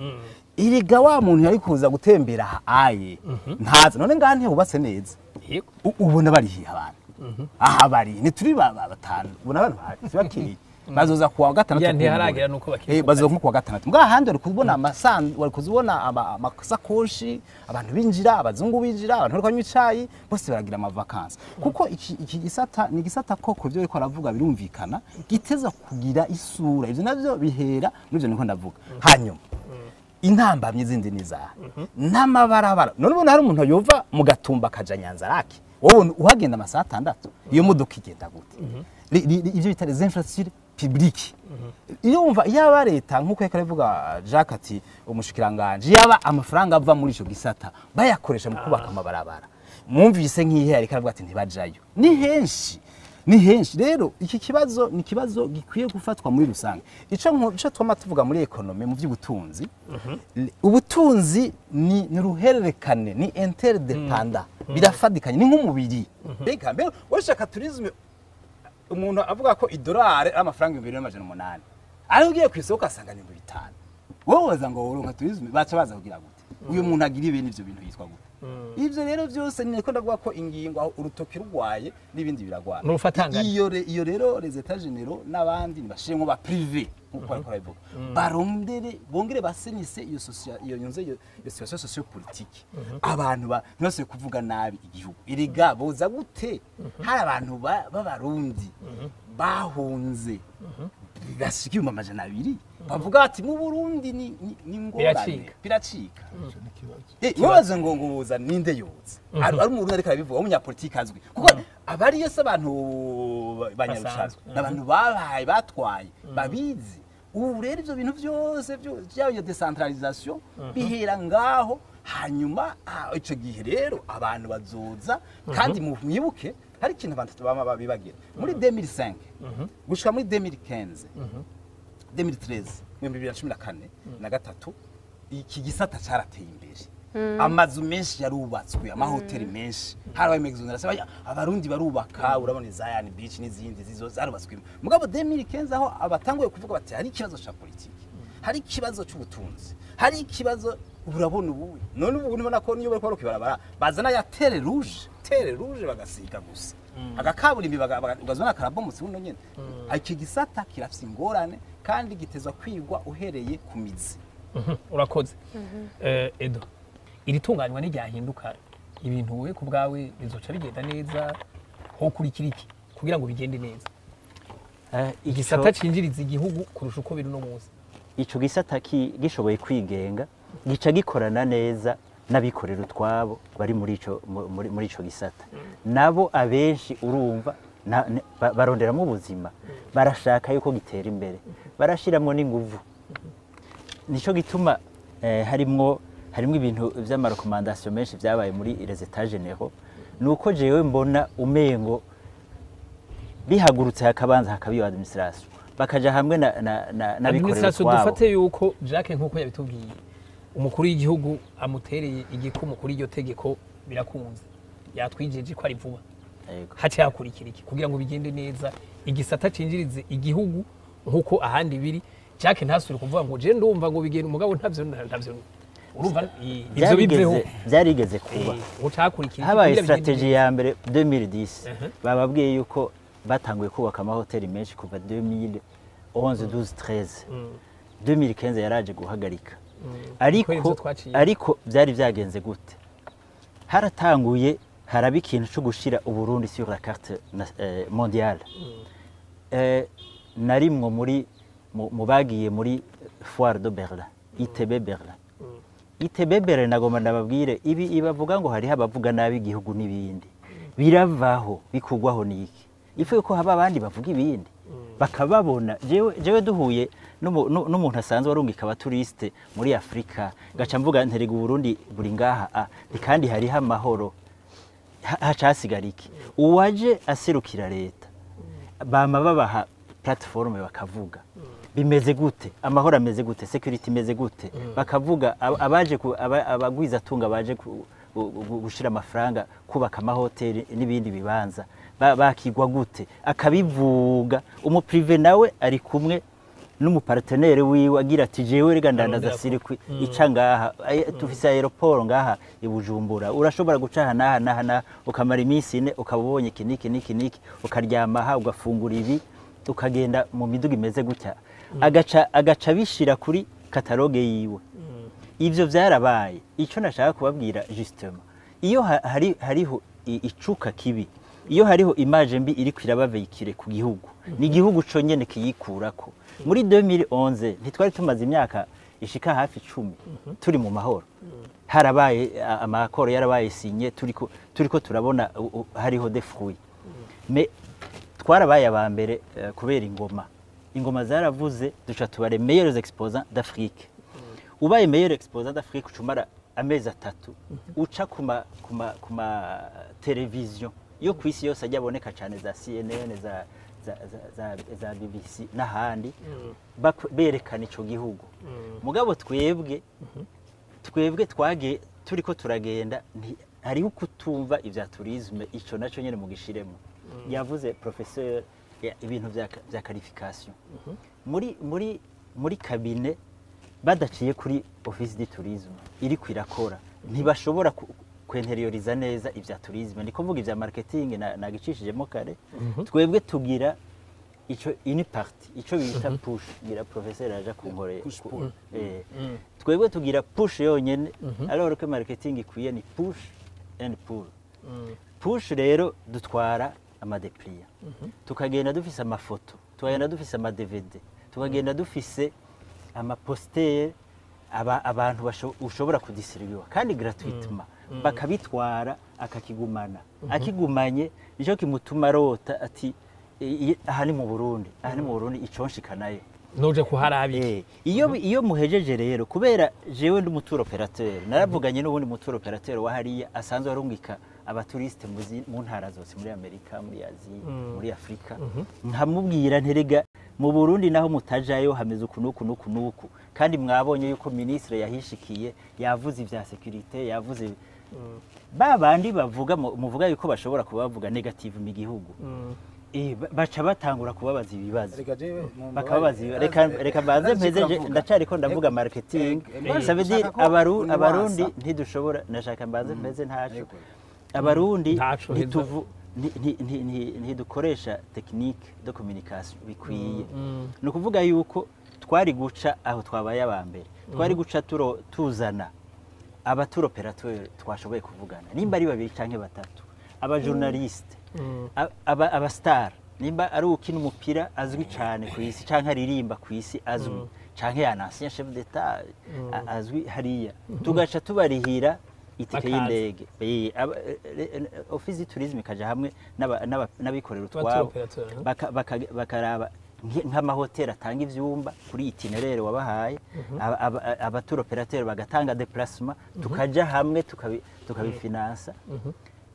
iriga wa muntu yari kuza gutembera aye ntaza none ngane hubatse neza ubona bari hiye abantu aha bari ni turi batanu ubona abantu sibakiri bazoza kuwa gatandatu ya ntiharagira nuko bakiri bazoza kuwa gatandatu mbwa handi wari kubona amasandu wari kuzibona amasakoshi abantu binjira abazungu binjira abantu bari kwanywa icayi bose baragira amavakansi kuko iki gisata ni gisata koko byo ariko aravuga birumvikana giteza kugira isura ivyo navyo bihera n'ivyo niko ndavuga hanyuma intambamye zindi nizaha n'amabarabara none ubona hari umuntu yova mu gatumba kaja Nyanza raki wowe uhagenda amasaha 6 iyo modoka igenda gute ivyo bita les infrastructures publiques iyo umva yaba leta nkuko yakaravuga Jacques ati umushikiranganje yaba amafaranga ava muri ico gisata bayakoresha mu kubaka amabarabara mwumvise nk'ihe ariko aravuga ati ntibajayo ni henshi rero iki kibazo ni kibazo gikwiye gufatwa muri rusange ico twama tuvuga muri economy mu by'ubutunzi ubutunzi ni ruhererekane ni interdependant birafadikanye ni nk'umubiri bega mbere washaka tourisme umuntu avuga ko idolari amafaranga 2800 ari ugiye ku isoko asanga ni 5 wowe waza ngo uronka tourisme baca baza kugira gute uyu muntu agira ibintu ivyo bintu yitwa gute ivyo rero byose ni ko ndavuga ko ingingo aho urutoki rugwaye n'ibindi biragwana iyo rero les états généraux n'abandi bashimwe ba privé nkuko ariko aravuga barondere bongere basenise iyo yunze iyo situation socio-politique abantu ntibase kuvuga nabi igihugu iriga boza gute hari abantu b'abarundi bahunze bigashika 200 bavuga ati mu Burundi ni ngorane biracika wabaze ngo nguza ninde yoza ari umuntu ariko arabivuga umunyapolitike azwi kuko abari yose abantu banyarushazo n'abantu babaye batwaye babizi ubu rero ivyo bintu byose byo decentralisation bihera ngaho hanyuma ico gihe rero abantu bazoza kandi mwibuke hari ikintu abantu bama babibagira muri 2005 gushika muri 2015 2013 2014 na gatatu iki gisata cyarateye imbere amazu menshi yarubatswe amahoteli menshi harabaye megizonera abarundi barubaka urabona Zion Beach n'izindi zizo zarubatswe mugabo 2015 aho abatanguye kuvuga bati hari ikibazo cya politiki hari ikibazo cy'ubutunzi hari ikibazo urabona ubu none ubu nibona ko niyo bari kwibarabara bazana ya tere rouge bagasiga gusa agakaburimbi bagazona karabomutse buno nyene iki gisata kirafise ingorane kandi gitezwa kwigwa uhereye ku mizi urakoze Edo iri tunganywa n'iryahinduka ibintu we ku bwawe bizoca bigenda neza ho kuri kiriki kugira ngo bigende neza igisata cinjiriza igihugu kurusha uko biri no munsi ico gisata gishoboye kwigenga gica gikorana neza n'abikorera utwabo bari muri ico gisata nabo abenshi urumva baronderamo ubuzima barashaka yuko gitera imbere barashiramo n'inguvu nico gituma harimwo ibintu vy'amarekomandation menshi vyabaye muri les états généraux nuko jewe mbona umengo bihagurutse hakabanza hakabiyo administration bakaja hamwe n'abikorera twabo dufate yuko Jacques nkuko yabitubwiye umukuru w'igihugu amutereye igikumu kuri iryo tegeko birakunze yatwijeje ko ari vuba hace hakurikira iki kugira ngo bigende neza igisata cinjirize igihugu nkuko ahandi biri Jacques ntasubire kuvuga ngo je ndumva ngo bigende umugabo ntavyo urumva ivyo biveho byarigeze kuba ucakurikira habaye strategy ya mbere 2010 bababwiye yuko batanguye kubaka amahoteli menshi kuva 2011 12 13 2015 yaraje guhagarika ariko byari byagenze gute haratanguye haraba ikintu cyo gushira uburundi sur la carte mondiale narimwo muri mu bagiye muri foire de Berlin ITB Berlin itebebere nagoma ndababwire ibi ibavuga ngo hariho abavuga nabi igihugu n'ibindi biravaho bikugwaho niki ifu yuko haba abandi bavuga ibindi bakababona jewe duhuye n'umuntu asanzwe warungika abaturiste muri Afrika gaca mvuga nterega Burundi buri ngaha kandi hariho amahoro hacasigara iki uwaje aserukira leta bama babaha platform bakavuga bimeze gute amahoro ameze gute security imeze gute bakavuga abaje abagwiza tunga baje gushira amafaranga kubaka amahoteli n'ibindi bibanza bakigwa gute akabivuga umuprive nawe ari kumwe n'umupartenere wiwe agira ati jewe rega ndandaza sirikwi ica ngaha tufise aeroport ngaha ibujumbura urashobora guca naha ukamara iminsi ine ukabonye kiniki ukaryama ugafungura ibi ukagenda mu miduga imeze gutya agaca bishira kuri kataloge yiwe ivyo vyarabaye ico nashaka kubabwira justement iyo hariho icuka kibi iyo hariho image mbi iri kwirabaveyikire ku gihugu ni igihugu co nyene kiyikurako muri 2011 ntitwari tumaze imyaka ishika hafi 10 turi mu mahoro harabaye amakoro yarabaye sinye turiko turabona hariho des fruits mais twarabaye abambere kubera ingoma zaravuze duca tubare meilleurs exposants d'Afrique ubaye meilleur exposant d'Afrique ucumara amezi 3 uca kuma television yo kwisi yose ajya aboneka cyane za CNN za BBC n'ahandi berekana ico gihugu mugabo twebwe twage turiko turagenda hariho kutumva ivya tourisme ico naco nyene mu gishiremo yavuze professeur ibintu vya qualification muri kabine badaciye kuri office du tourisme iri kwirakora ntibashobora kwenterioriza neza ivya tourisme niko mvuga ivya marketing nagicishijemo kare twebwe tugira ico ini party ico bita push gira professeur aja kunkore twebwe tugira push yonyene alors que marketing ikwiye ni push and pull push rero dutwara amadeplia tukagenda dufise amafoto tukagenda dufise ama DVD tukagenda dufise ama poster abantu ushobora kudistribuwa kandi gratuitement bakabitwara akakigumana akigumanye nico kimutuma rota ati aha ni mu Burundi iconshikanayo noje kuharabi iyo muhejeje rero kubera jewe ndi mutour operateur naravuganye n'ubundi mutour operateur wa hariya asanzwe arungika abaturiste mu ntara zose muri Amerika muri Aziya muri Afrika nkamubwira nterega mu Burundi naho mutajayo hameze ukunuku kandi mwabonye yuko ministre yahishikiye yavuze ivya security yavuze babandi bavuga muvuga yuko bashobora kubavuga negative mu gihugu baca batangura kubabaza ibibazo bakababaza reka baze mpezeje ndacari ko ndavuga marketing ça veut dire abarundi ntidushobora nashaka mbaze mpeze ntaco abarundi ntidukoresha technique de communication bikwiye no kuvuga yuko twari guca aho twabaye abambere twari guca tuzana abaturo operateur twashoboye kuvugana nimba ari babiri canke batatu aba journaliste aba star nimba ari ukina umupira azwi cyane ku isi canke aririmba ku isi azwi canke yana ancien chef d'état azwi hariya tugaca tubarihira itike y'indege office du tourisme kaja hamwe n'abikorera utwabo bakaraba nk'amahoteli atanga ivyumba kuri itinerere wabahaye abaturo operateur bagatanga déplacement tukaja hamwe tukabifinansa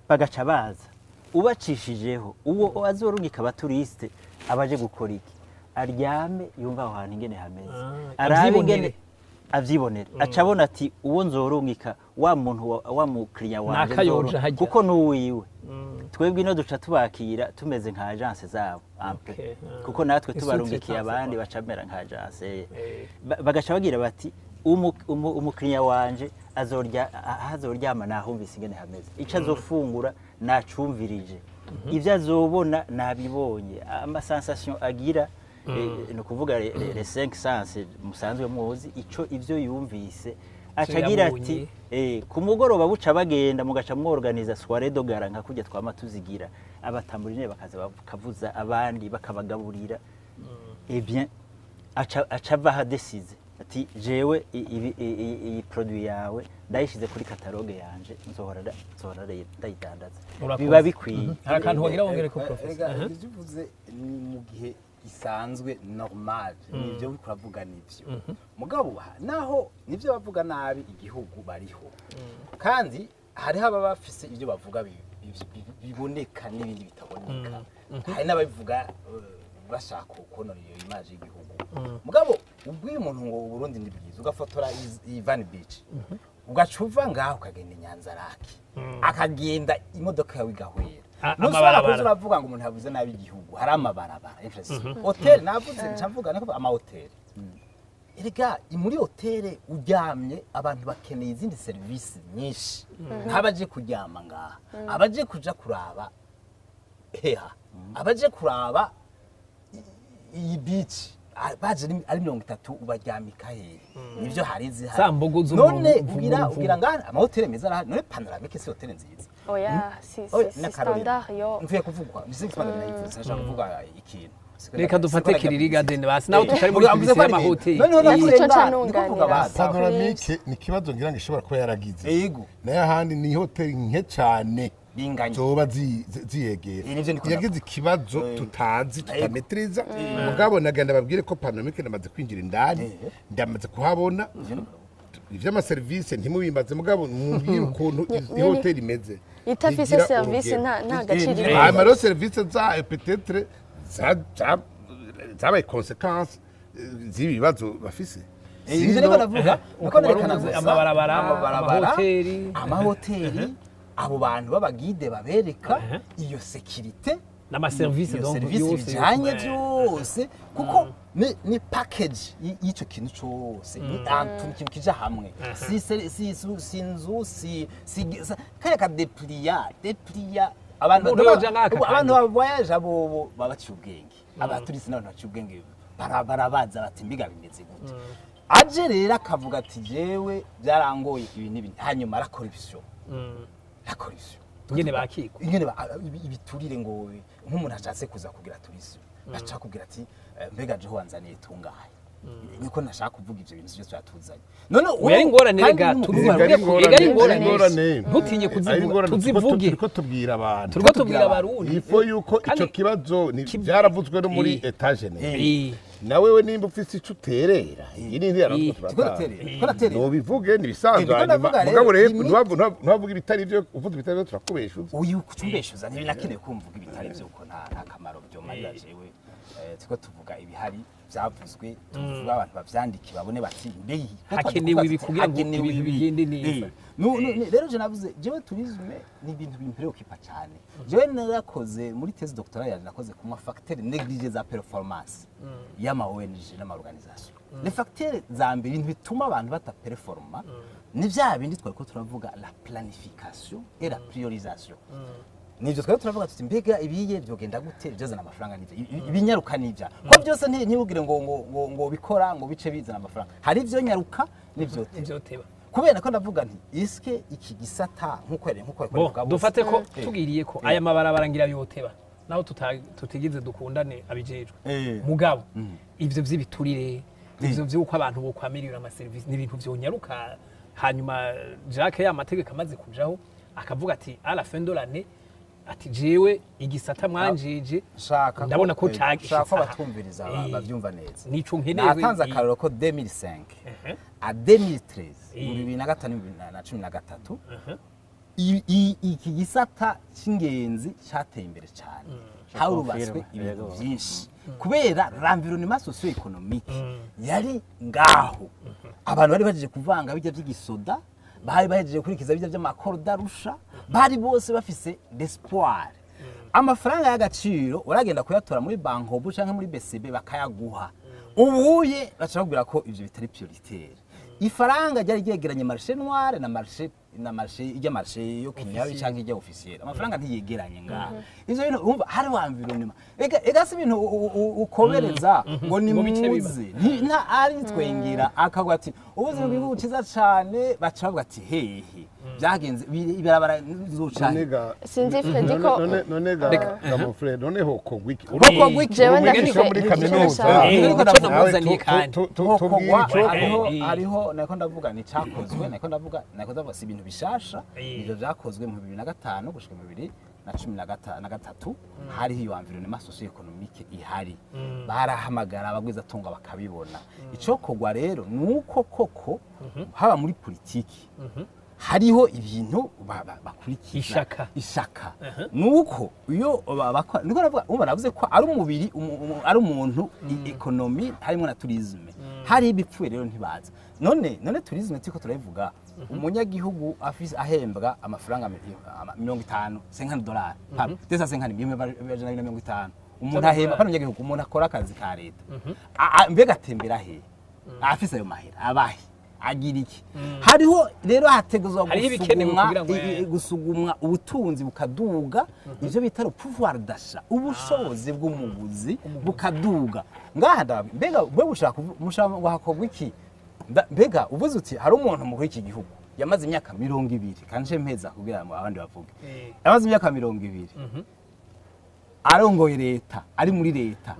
bagaca baza ubacishijeho uwo azorungika abaturiste abaje gukora iki aryame yumva aho hantu ingene hameze arabe ingene avyibonera acabona ati uwo nzorungika wa muntu wa mukiriya wanje kuko nuwiwe twebwe ino duca tubakira tumeze nka agence zabo ampe kuko natwe tubarungikiye abandi bacamera nka agence bagaca bagira bati umukiriya wanje azoryama nahumvise ingene hameze ico azofungura nacumvirije ivyo azobona nabibonye ama sensation agira no kuvuga les 5 sens musanzwe muzi ico ivyo yumvise acagira ati ku mugoroba buca bagenda mugaca muorganiza soirée de gala nka kujya twama tuzigira abatamburine bakaza bakavuza abandi bakabagaburira bien aca baha decide ati jewe iyi produit yawe ndayishize kuri catalogue yanje nzohora ndayidandaza Urakoze. biba bikwiye hari akantu wagira wongere ko professor ibyo uvuze ni mu gihe isanzwe normal nibyo uri kuravuga nivyo mugabo naho nivyo bavuga nabi igihugu bariho kandi hariho aba bafise ibyo bavuga biboneka n'ibindi bitaboneka hari n'ababivuga bashaka konona iyo image y'igihugu mugabo ubwiye umuntu ngo Burundi ni bwiza ugafotora Ivan Beach ugacuva ngaho ukagenda Nyanza Raki akagenda imodoka yawe igahwera amabarabara uravuga ngo umuntu yavuze nabi igihugu hari amabarabara hotel navuze ncavuga nako ama hotel erega muri hotel uryamye abantu bakeneye izindi service nyinshi ntabaje kuryama ngaha abaje kuja kuraba heha abaje kuraba iyi beach baje ari 30 ubaryamika hehe nivyo harizi sambugu z'umuntu none ugira ngana ama hotel meza arahari none panoramique si hotel nziza oya si standard yo mvuye kuvugwa ni 6 months nayifuza nshaka kuvuga ikintu reka dufate kiriri garden basi naho tutari muri service y'amahoteli panoramique ni kibazo ngira ngo ishobora kuba yaragize yego nayo ahandi ni hotel nke cyane binganye zoba ziyegera yagize ikibazo tutazi tutametriza mugabo nagenda babwire ko panoramique namaze kwinjira indani ndamaze kuhabona ivy'ama service ntimubimbaze mugabo mumbwire ukuntu i hotel imeze itafise service nta gaciro amaro service za peut-être zabaye conséquence z'ibibazo bafise ivyo niko navuga nuko nerekana amabarabara amahoteli abo bantu b'abagide babereka iyo sécurité n'ama service donc yose bijanye byose kuko ni package y'icyo kintu cyose ni ikintu kija hamwe si inzu si kaya ka deplia abantu bavoyage abo babaciye ubwenge abaturisi n'abantu baciye ubwenge barabaza bati mbiga bimeze gute aje rero akavuga ati jewe byarangoye ibi nibi hanyuma arakora ibisyo nyene bakiko nyene ibiturire ngo nk'umuntu ashatse kuza kugira turisyo baca kugira ati mbega jeho wanzaniye tungaye niko nashaka kuvuga ivyo bintu byose byatuzanye none yari ngorane rega ari ngorane ntutinye kuzivuga tuzivuge turiko tubwira abantu turiko tubwira abarundi ifo yuko ico kibazo byaravuzwe no muri etage ne nawe nimba ufise ico uterera iyi ni turaterera no bivuge nibisanzwe hanyuma mugabo rero ntubavuga ibitari byo uvuze ibitari byo turakubeshuza uyu kucumbeshuza ntibinakeneye ko mvuga ibitari byo uko nta kamaro byo marira jewe tuko tuvuga ibihari byavuzwe tuvuga abantu bavyandiki babone bati mbeyi hakenewe ibikugira ngo ibintu bigende neza rero je navuze jewe tourisme ni ibintu bimpreocupa cyane jewe narakoze muri thèse doctorale yaje nakoze kuma facteur négligé za performance y'ama ONG n'ama organisation les facteurs za mbere ibintu bituma abantu bataperforma ni bya bindi twari ko turavuga la planification et la priorisation nivyo twari turavuga tuti mbega ibiye byogenda gute byazana amafaranga nivyo ibinyaruka nivya ko byose ntibugire ngo bikora ngo bice bizana amafaranga hari ivyo nyaruka nivyo teba kubera ko ndavuga nti iske iki gisata nkuko kuvuga dufate ko tugiriye ko aya mabarabara ngira yoteba naho tutigize dukundane abijejwe mugabo ivyo vy'ibiturire ivyo vy'uko abantu bo kwamirira ama service n'ibintu vyonyaruka hanyuma Jacques ya mategeko amaze kujaho akavuga ati à la fin de l'année ati jewe igisata mwanjeje ndabona ko shaka abatumviriza bavyumva neza nico nkeneye natanze akarero ko 2005 a 2013 2013 iki gisata cy'ingenzi cyateye imbere cyane harubatswe ibintu byinshi kubera l'environnement socio-économique yari ngaho abantu bari baje kuvanga bijya by'igisoda bari bahejeje kurikiza bijya by'amakorda rusha bari bose bafise l'espoir amafaranga y'agaciro uragenda kuyatora muri bankobu canke muri BCB bakayaguha ubuye bacakubwira ko ivyo bitari prioritaire ifaranga ryari ryegeranye marché noir na marché na marché ijya marché yo kinyabi cyangwa ijya officiel amafaranga ntiyegeranye ngaha ivyo bintu umva hari wa environnement ega si ibintu ukobereza ngo ni muzi nta ari twengira akagwa ati ubuzima bw'igihugu ciza cane baca bavuga ati hehe byagenze ibarabara zucanye sinzi Freddy ko none ga mon frère none ho kogwiki jewe ndafise muri kaminuza ariko ndamuzaniye kandi hariho nako ndavuga ni cyakozwe nako ndavuga si ibintu bishasha ibyo byakozwe mu 2005 gushika mu 2013 hariho iyo environnement socio-économique ihari barahamagara abagwiza tunga bakabibona ico kogwa rero nuko koko haba muri politiki hariho ibintu bakurikira ishaka nuko iyo niko navuga uba navuze ko ari umubiri ari umuntu economy harimo na tourisme hari ibipfuye rero ntibaza none tourisme tiko turayivuga umunyagihugu afise ahembwa amafaranga 50 $50 pesa 50 umuntu ahembwa kandi umunyagihugu umuntu akora akazi ka leta mbega atembera he afise ayo mahera abahe agira iki hariho rero hategezwa gusugumwa ubutunzi bukaduga ivyo bitaro pouvoir d'achat ubushobozi bw'umuguzi bukaduga ngaha mbega bwe bushaka hakogwa iki mbega uvuze uti hari umuntu mu iki gihugu yamaze imyaka 20 kanje mpeza kugira ngo abandi bavuge yamaze imyaka 20 arongoye leta ari muri leta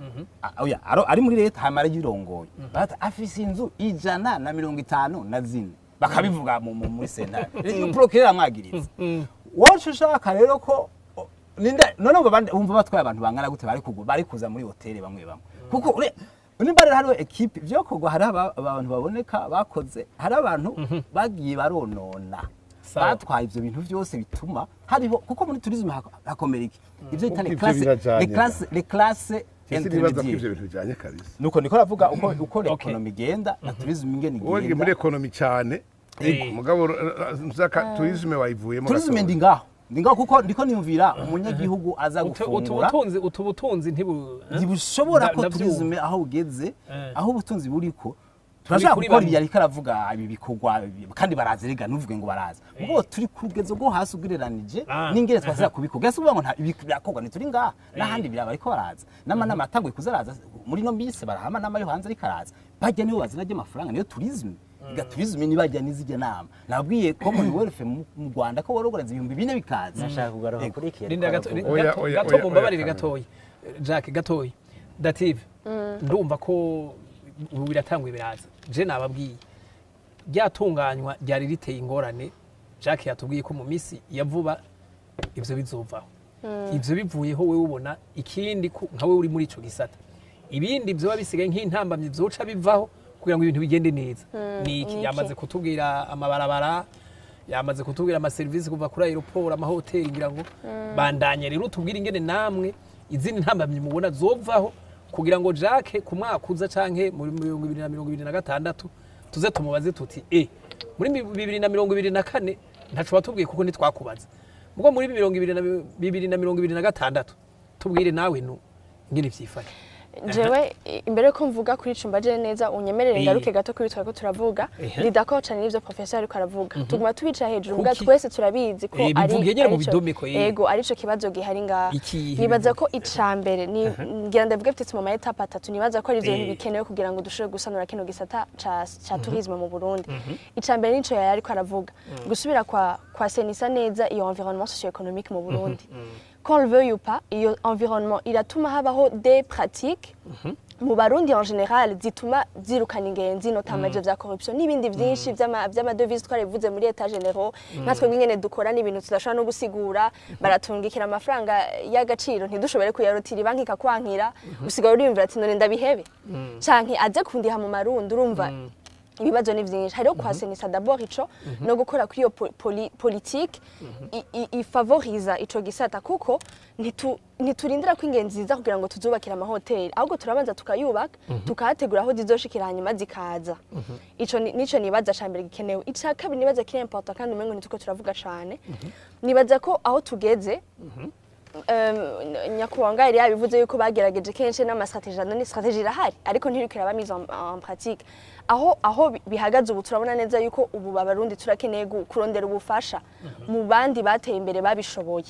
oya ari muri leta hamara yirongoye afise inzu 154 bakabivuga muri sentare procureur amwagiriza wowe ushaka rero ko none ngo bumva batwaye abantu bangana gute bari kuza muri hotel bamwe kuko nimba rero hariho equipe byo kogwa hari abantu baboneka bakoze hari abantu bagiye baronona batwaye ivyo bintu byose bituma hariho kuko muri tourisme hakomera iki ivyo bitane les classes intermédiaires nuko niko ravuga uko economy genda na tourisme ingene igenda wowe muri economy cyane mugabo muzaka tourisme wayivuyemo tourisme ndingaho kuko ndiko niyumvira umunyagihugu aza gufungura utubutunzi ntibushobora ko tourisme aho ugeze aho ubutunzi buriko turashaka gukora ibi yariko aravuga ibi bikorwa kandi barazerega nuvuge ngo baraza ubwo turi kurugezo go hasi ugereranije n'ingere twazira kubikora gase uvuga ngo nta ibikirakorwa ni turi ngaha n'ahandi biraba ariko baraza nama atangwe kuzaraza muri no mbise barahama nama yo hanze ariko araza bajya niyo bazina ry'amafaranga niyo tourisme tourisme ni bajya nizijya nama nabwiye Commonwealth mu Rwanda ko worogoranze 4,000 bikaza nashaka kugaruka kuri iki gato mumbabarire gatoyi Jacques gatoyi dative ndumva ko ubu biratangwa ibiraza je nababwiye ryatunganywa ryari riteye ingorane Jacques yatubwiye ko mu misi yavuba ivyo bizovaho ivyo bivuyeho wewe ubona ikindi nkawe uri muri ico gisata ibindi byo bisigaye nk'intambamye byoca bivaho kugira ngo ibintu bigende neza niki yamaze kutubwira amabarabara yamaze kutubwira ama service kuva kuri aeroport amahoteli ngira ngo bandanye rero tubwira ingene namwe izindi ntambamye mubona zovaho kugira ngo Jacques ku mwaka uza canke muri 2026 tuze tumubaze tuti muri 2024 ntaco batubwiye kuko nitwakubaza mugo muri 2026 tubwire nawe ngene vyifashe jewe imbere ko mvuga kuri cumba je neza unyemerere ngaruke gato kuri twako turavuga ni d'accord cyane n'ivyo professeur ariko aravuga tuguma tubica hejuru mbwa twese turabizi ko ego arico kibazo gihari nga nibaza ko icambere ni ngira ndavuga bitetse mu mayetapa 3 nibaza ko ari ivyo bintu bikenewe kugira ngo dushobore gusanura kino gisata ca tourisme mu Burundi icambere nico yari ariko aravuga gusubira kwa senisa neza iyo environnement socio-économique mu Burundi qu'on le veuille ou pas, iyo environnement iratuma habaho des pratiques mu Barundi en général zituma zirukana ingenzi notamaje vya corruption n'ibindi byinshi vy'amadevize twarivuze muri état généraux natwe ngene dukora n'ibintu tudashobora no gusigura baratungikira amafaranga y'agaciro ntidushobore kuyarotira banki kakwankira usigara uriyumvira ati none ndabihebe canke aze kundiha mu marundi urumva ibibazo ni vyinshi hariho kwasenisa d'abord ico no gukora kuri iyo politique ifavoriza ico gisata kuko ntiturindira ko ingenzi ziza kugira ngo tuzubakira amahoteli ahubwo turabanza tukayubaka tukahategura aho zizoshikira hanyuma zikaza ico nico nibaza cambere gikenewe ica kabiri nibaza kiri important kandi umengo nituko turavuga cane nibaza ko aho tugeze nyakubahwa yari yabivuze yuko bagerageje kenshi n'amastrategie none strategie irahari ariko ntiriko iraba mise en pratique aho bihagaze ubu turabona neza yuko ubu abarundi turakeneye kurondera ubufasha mu bandi bateye imbere babishoboye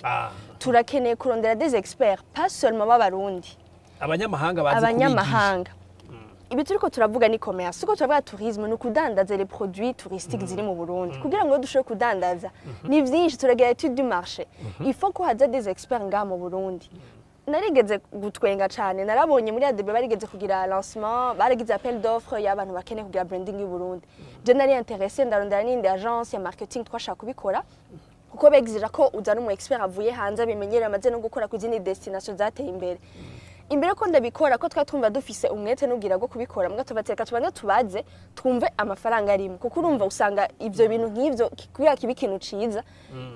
turakeneye kurondera des experts pas seulement b'abarundi abanyamahanga bazi abanyamahanga ibi turiko turavuga ni commerce uko turavuga tourisme no kudandaza les produits touristiques ziri mu Burundi kugira ngo dushobore kudandaza ni vyinshi turagira étude du marché il faut ko haza des experts nga mu Burundi narigeze gutwenga cyane narabonye muri ADB barigeze kugira lancement baragize appel d'offre y'abantu bakeneye kugira branding y'u Burundi je nari intéressé ndarondera n'indi agence ya marketing twashaka kubikora kuko begizira ko uzana umu expert avuye hanze abimenyera amaze no gukora ku zindi destination zateye imbere ko ndabikora ko twumva dufise umwete n'ubwira go kubikora mbwa tubateka tubane tubaze twumve amafaranga arimo kuko urumva usanga ivyo bintu nk'ivyo kuya kibikintu ciza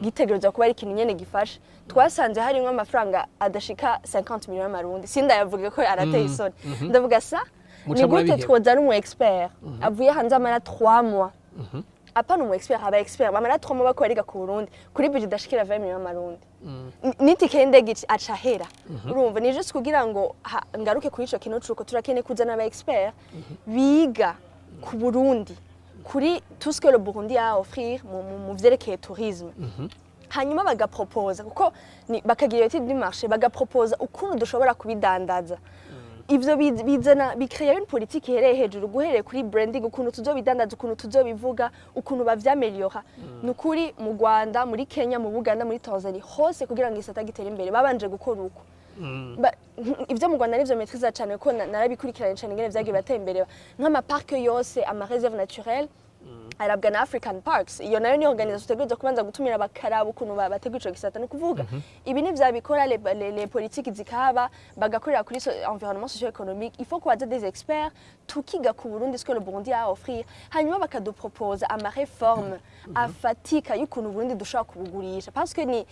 gitegerezwa kuba ari ikintu nyene gifasha twasanze harimo amafaranga adashika 50 millions y'amarundi sinda yavuga ko arateye isoni ndavuga sa ni gute twozana umu expert avuye hanze amara 3 mois apana umu expert aba expert bamara 3 mois bakorera ku Burundi kuri budget dashikira 20 millions y'amarundi nitike ndege acahera urumva ni just kugira ngo ngaruke kuri ico kintu cuko turakene kuzana aba expert biga ku Burundi kuri tout ce que le Burundi a à offrir mu vyerekeye tourisme hanyuma bagaproposa kuko bakagira étude du marché bagaproposa ukuntu dushobora kubidandaza ivyo bizana bikreya une politique ihereye hejuru guhereye kuri branding ukuntu tuzobidandaza ukuntu tuzobivuga ukuntu bavyameliora nukuri mu Rwanda muri Kenya mu Buganda muri Tanzania hose kugira ngo isata gitere imbere babanje gukora uko ivyo mu Rwanda nivyo maîtrise cyane ko narabikurikiranye cyane ngene vyagiye bateye imbere nk'ama parc yose ama réserve naturelle arabwa na African Parks iyo nayo ni organisation tegereje kubanza gutumira bakaraba ukuntu bategura ico gisata no kuvuga ibi ni vyabikora les politiques zikaba bagakorera kuri environnement socio-économique il faut ko baza des experts tukiga ku Burundi ce que le Burundi a à offrir hanyuma bakaduproposa ama réforme afatika y'ukuntu Burundi dushaka kubugurisha parce que ni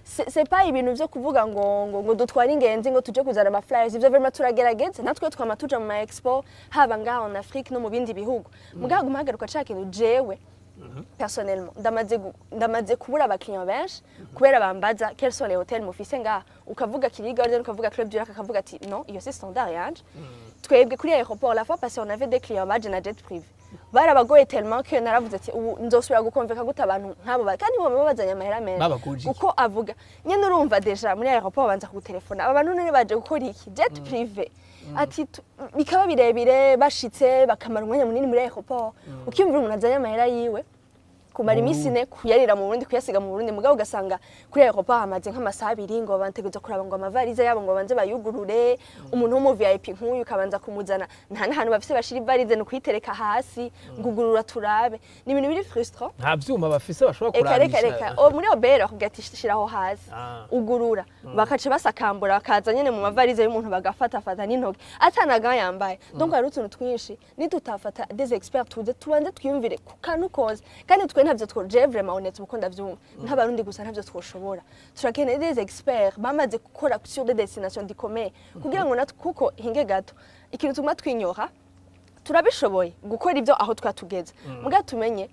c'est pas ibintu byo kuvuga ngo dutwara ingenzi ngo tuje kuzana ama flyers ivyo vraiment turagerageza natwe twama tuja mu expo haba ngaho en Afrique no mu bindi bihugu mugago mpagaruka cakintu jewe personnellement ndamaze kubura abakiriya benshi kubera bambaza quels sont les hôtels mufise ngaha ukavuga Kiriga uretse ukavuga Club du Lac akavuga ati non iyo c'est standard yanje twebwe kuri aéroport la fois passée on avait des clients baje na jet privé barabagoye tellement que naravuze ati ubu nzosubira gukonveka gute abantu nk'abo kandi bo babazanya amahera menshi uko avuga nyene urumva deja muri aéroport banza kugutelefona aba bantu none baje gukora iki jet privé ati bikaba birebire bashitse bakamara umwanya munini muri aéroport ukimvira umuntu azanya amahera yiwe kumara imisi ne kuyarira mu Burundi kuyasiga mu Burundi mugabo ugasanga kuri aéroport hamaze nk'amasaha 2 ngo banteguza kuraba ngo amavarize yabo ngo banze bayugurure umuntu wo VIP nk'uyu kabanza kumuzana nta nahantu bafise bashira ivarize no kuyitereka hasi ngugurura turabe ni ibintu biri frustrant nta vyuma bafise bashobora kurabisha reka muri obere bakugati shiraho hasi ugurura bakace basakambura bakaza nyene mu mavarize y'umuntu bagafata n'intoki atanaga yambaye donc hari utuntu twinshi ni tutafata des experts tubanze twiyumvire ku kantu koze kandi ntavyo twoje vraiment honnête uko ndavyumva nk'abarundi gusa ntavyo twoshobora turakeneye des experts bamaze gukora sur des destinations dikomeye kugira ngo natwe kuko hinge gato ikintu tuma twinyora turabishoboye gukora ivyo aho twatugeza muga tumenye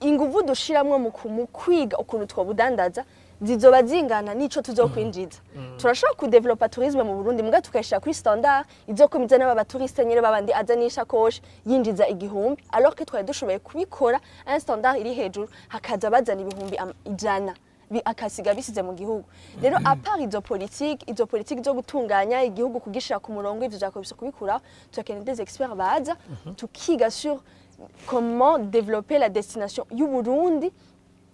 inguvu dushiramwe mu kwiga ukuntu twobudandaza zizoba zingana nico tuzokwinjiza turashaka ku developer tourisme mu Burundi muga tukashira kuri standard izokomiza n'aba touriste nyere babandi azanisha kosh yinjiza igihumbi alors que twari dushoboye kubikora un standard iri hejuru hakaza bazana ibihumbi ijana akasiga bisize mu gihugu rero apart izo politique zo gutunganya igihugu kugishira ku murongo ivyo byakobise kubikura tukeneye des experts baza tukiga sur comment développer la destination y'u Burundi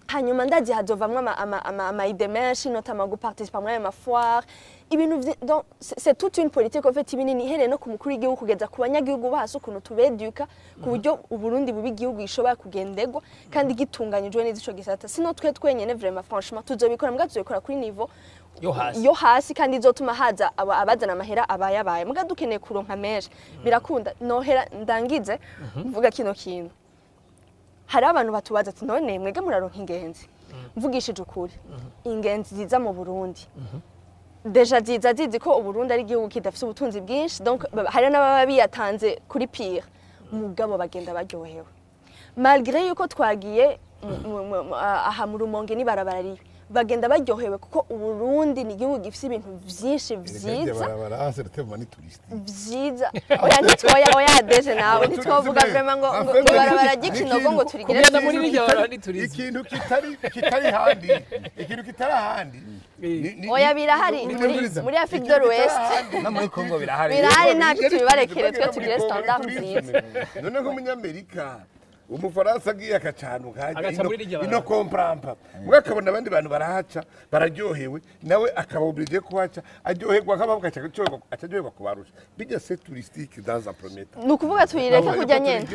hanyuma ndazi hazovamwe ama idée menshi notamment guparticiper muri ama foire ibintu donc c'est toute une politique en fait ibinini here no kumukuru igihugu kugeza ku banyagihugu bahase ukuntu tubeduka ku buryo u Burundi bubi igihugu gishobora kugendegwa kandi gitunganyijwe neza ico gisata sino twenyene vraiment franchement tuzobikora mbwa tuzobikora kuri niveau yo hasi kandi izotuma haza abazana amahera abayabaye muga dukeneye kuronka menshi birakunda nohera ndangize mvuga kino kintu hari abantu batubaza ati none mwege muraronka ingenzi mvugishije ukuri ingenzi ziza mu Burundi deja zizi ko u Burundi ari igihugu kidafite ubutunzi bwinshi donc hari n'ababa biyatanze kuri pire mugabo bagenda baryohewe malgré yuko twagiye aha mu Rumonge ni barabarariye bagenda baryohewe kuko Uburundi ni igihugu gifite ibintu vyinshi vyiza vyiza oya deje nawe ntitwovuga vraiment ngo barabara gikinogo ngo turigire ikintu kitari handi oya birahari muri Afrique de l'Ouest no muri Congo birahari ntabwo tubibarekere twe tugire standard nziza none nk'umunyamerika umufaransa agiye akacanuka ino komprampa mwe akabona abandi bantu barahaca bararyohewe nawe akaba obligé kuhaca aryoherwa nk'abavuga acaryoherwa kubarusha bijya se touristique dans un premier temps ni ukuvuga tuyireke kujya nyene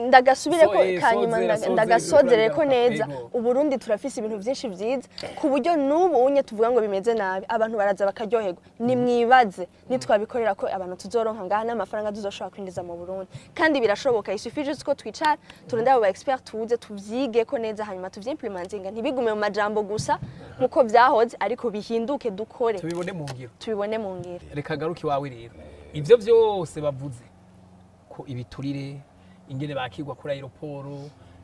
ndagasubire ko kanyuma ndagasozere ko neza Uburundi turafise ibintu byinshi vyiza ku buryo n'ubu unye tuvuga ngo bimeze nabi abantu baraza bakaryoherwa ni mwibaze nitwabikorera ko abantu tuzoronka ngaha n'amafaranga tuzoshobora kwinjiza mu Burundi kandi birashoboka isufije ko twicara turondera aba expert tuze tuvyige ko neza hanyuma tuvyimplementinga ntibigume mu majambo gusa nkuko vyahoze ariko bihinduke dukore tubibone mu ngiro reka garuki wawe rero ivyo byose bavuze ko ibiturire ingene bakigwa kuri aeroport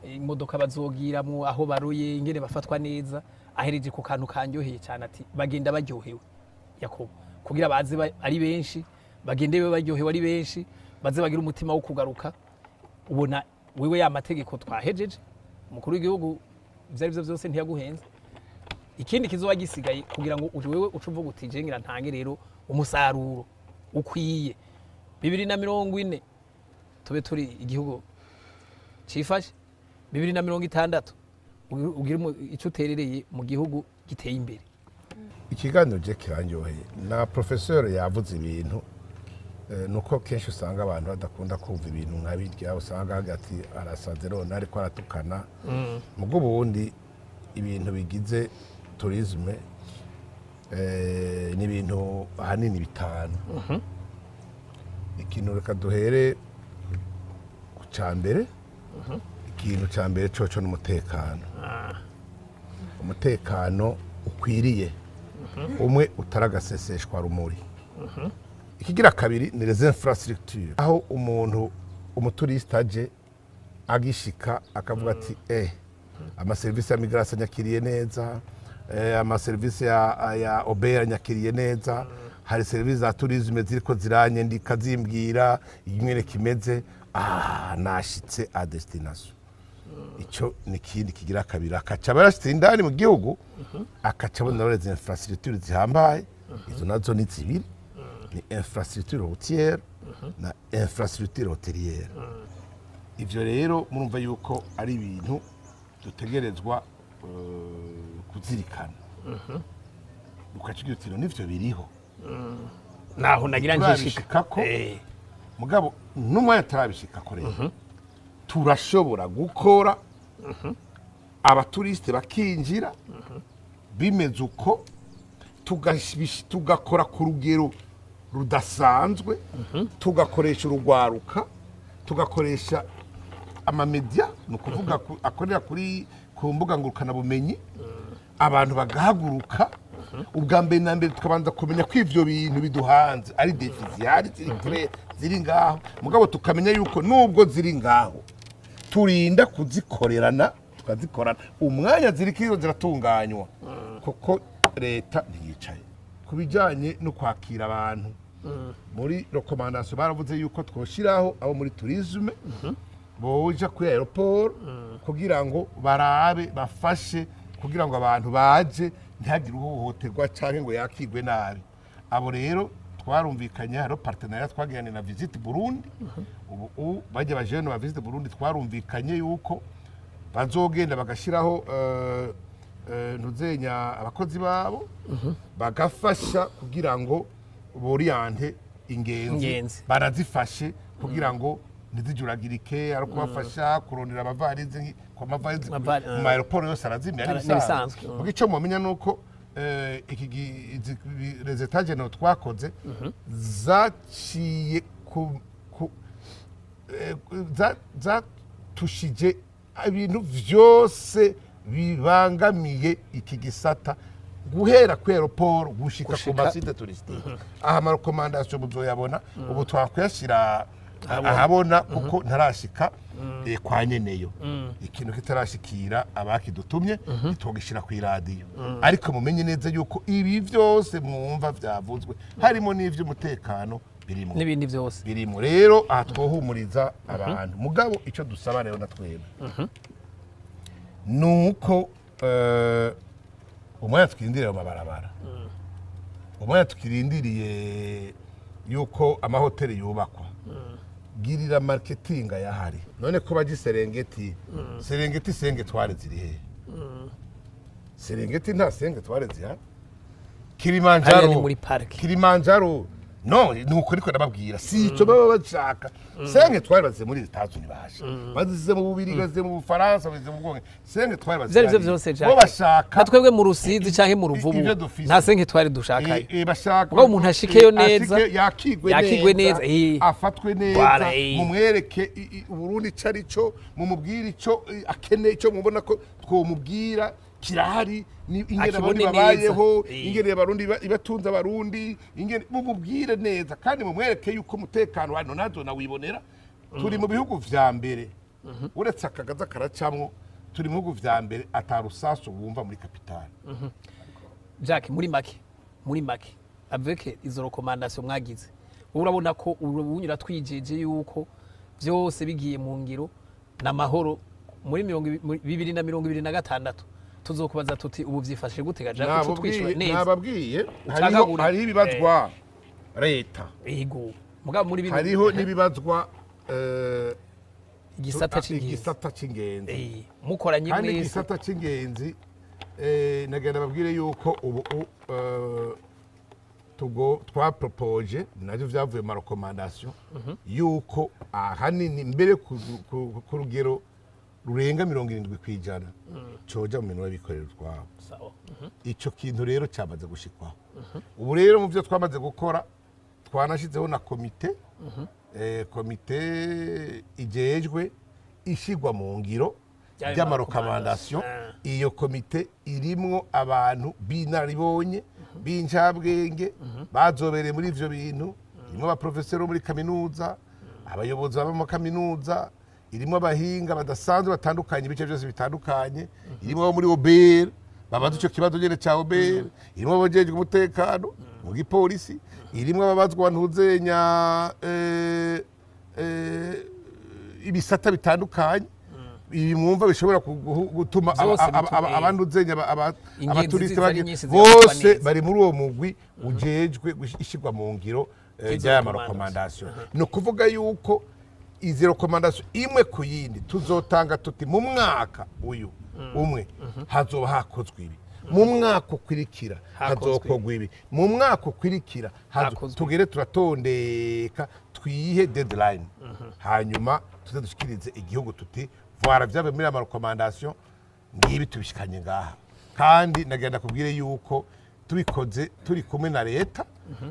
imodoka bazogiramwo aho baruye ingene bafatwa neza ahereje ku kantu kanyoheye cyane ati bagenda baryohewe Yakobo kugira baze ari benshi bagende baryohewe ari benshi baze bagira umutima wo kugaruka ubona wewe ya mategeko twahejeje umukuru w'igihugu byari byo byose ntiyaguhenze ikindi kizoba gisigaye kugira ngo wewe ucuvuga uti jengira ntange rero umusaruro ukwiye 2040 tube turi igihugu cifashe 2060 ugira icyo uterereye mu gihugu giteye imbere ikiganiro je kiranyoheye na professeur yavuze ibintu nuko kenshi usanga abantu badakunda kumva ibintu nk'abirya usanga hagati arasaze rona ariko aratukana mugo bundi ibintu bigize tourisme ni ibintu ahanini bitanu ikintu reka duhere ku cambere ikintu cambere coco n'umutekano umutekano ukwiriye umwe utaragaseseshwa rumuri ikigira kabiri ni les infrastructures aho umuntu umuturiste aje agishika akavuga ati ama service ya migration nyakiriye neza ama service ya obera nyakiriye neza hari service za tourisme ziriko ziranye ndikazimbwira imwere kimeze nashitse a destination ico ni kindi kigira kabiri akaca barashitse indani mu gihugu akaca bona les infrastructures zihambaye izo nazo ni zibiri ni infrastructure routière na infrastructure hotelière ivyo rero murumva yuko ari ibintu dutegerezwa kuzirikana ukacigira uti nivyo biriho naho nagira njishika mugabo numwe yatarabishikako rero turashobora gukora abaturiste bakinjira bimeze uko tugakora ku rugero rudasanzwe tugakoresha urugwaruka tugakoresha amamedia no kuvuga akorera kuri ku mbuga ngurukana bumenyi abantu bagahaguruka ubwa mbere na mbere tukabanza kumenya ko ivyo bintu biduhanze ari deficiari ziri ngaho mugabo tukamenya yuko nubwo ziri ngaho turinda kuzikorerana tukazikorana umwanya zirikizo ziratunganywa kuko leta ntiyicaye kubijanye no kwakira abantu muri recommandation baravuze yuko twoshiraho abo muri tourisme boja kuri aeroport kugira ngo barabe bafashe kugira ngo abantu baje ntihagire uhohoterwa canke ngo yakigwe nabi abo rero twarumvikanye haro partenariat twagiranye na Visit Burundi ubu baje bajene ba Visit Burundi twarumvikanye yuko bazogenda bagashiraho ntuzenya abakozi babo bagafasha kugira ngo boriante ingenzi barazifashe kugira ngo ntizijuragirike ari kubafasha kurondera abavarizi ku mavarizi mu aeroport yose arazimya ari bisanzwe mugo ico mumenya nuko les états généraux twakoze zaciye zatushije ibintu vyose bibangamiye iki gisata guhera ku aeroport gushika ku masite touristique aha ma recommandation muzoyabona ubu twakwashira ahabona kuko ntarashika kwa nyeneyo ikintu kitarashikira abakidutumye itogishira ku iradiyo ariko mumenye neza yuko ibi byose mwumva vyavuzwe harimo n'ivy'umutekano birimo n'ibindi byose birimo rero aha twohumuriza abantu mugabo ico dusaba rero natwebwe nuko umwanya tukirindiriye mu mabarabara umwanya tukirindiriye yuko amahoteli yubakwa girira marketing yahari none ko baji Serengeti Serengeti senge tware ziri he Serengeti nta senge tware zihari Kilimanjaro no nuko ariko nababwira si ico baba bashaka senge tware baze muri Estados Unidos basha bazize mu bubiri gaze mu Faransa bazize mu Bwonge senge tware baze ivyo byose cyane bashaka natwebwe mu Rusizi canke mu Ruvubu nta senge tware dushaka bashaka ngo umuntu ashikeyo neza yakigwe neza afatwe neza mu mwereke Burundi carico mu mubwira ico akeneye ico mubona ko twomubwira kirahari ingene abarundi babayeho ingene abarundi ibatunza abarundi ingene mubwire neza kandi mumwereke yuko umutekano hano nazo nawibonera turi mu bihugu vya mbere uretse akagaza karacamwo turi mu bihugu vya mbere atarusasu bumva muri kapitale Jacques muri make avec izo recommandation mwagize urabona ko ubunyura twijeje yuko byose bigiye mu ngiro na mahoro muri 2026 tuzokubaza tuti ubu vyifashe gute gaja kuco twishwe neza nababwiye hari ibibazwa leta yego mugabo muri bino hariho nibibazwa igisata c'ingenzi mukoranye mwese mwese igisata c'ingenzi nagenda babwire yuko ubu twapropoje navyo vyavuye mu recommandation yuko ahanini mbere ku rugero rurenga 70% coja mu minwe bikorera twabo ico kintu rero cyamaze gushikwaho ubu rero mu byo twamaze gukora twanashizeho na komite komite ijejwe ishigwa mu ngiro by'amarekomandation iyo komite irimwo abantu binaribonye b'incabwenge bazobereye muri ivyo bintu irimo abaprofeseri muri kaminuza abayobozi b'ama kaminuza irimo abahinga badasanzwe batandukanye ibice byose bitandukanye irimo muri OBR babaza ico kibazo nyene ca OBR irimo abajejwe umutekano mu gipolisi irimo ababazwa ntuzenya ibisata bitandukanye ibi mwumva bishobora gutuma abantu uzenya abaturiste bose bari muri uwo mugwi ujejwe ishigwa mu ngiro y'aya recommandation no kuvuga yuko izi recommandation imwe ku yindi tuzotanga tuti mu mwaka uyu umwe hazoba hakozwe ibi mu mwaka ukwirikira hazokorwa ibi mu mwaka ukwirikira tugere turatondeka twihe deadline hanyuma tuzadushikirize igihugu tuti voilà vyabe muri ama recommandation ngibi tubishikanye ngaha kandi nagenda kubwire yuko tubikoze turi kumwe na leta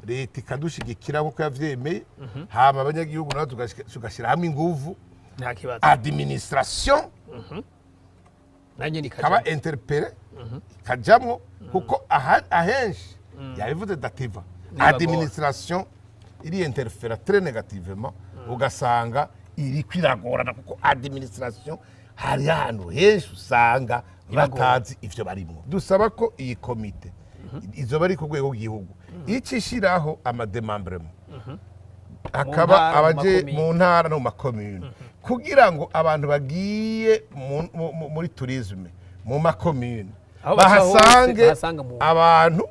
leta ikadushigikira nkuko yavyemeye hama abanyagihugu nazo tugashira hamwe inguvu nta kibazo administration nanye nikaba interpellé kajamwo kuko ahenshi yabivuze dativa administration iri interfera très négativement ugasanga iri kwiragorana kuko administration hari hano henshi usanga batazi ivyo barimo dusaba ko iyi komite izo bari ku rwego rw'igihugu icishiraho amademembrement akaba abaje mu ntara no mu makomune kugira ngo abantu bagiye muri tourisme mu makomune bahasange abantu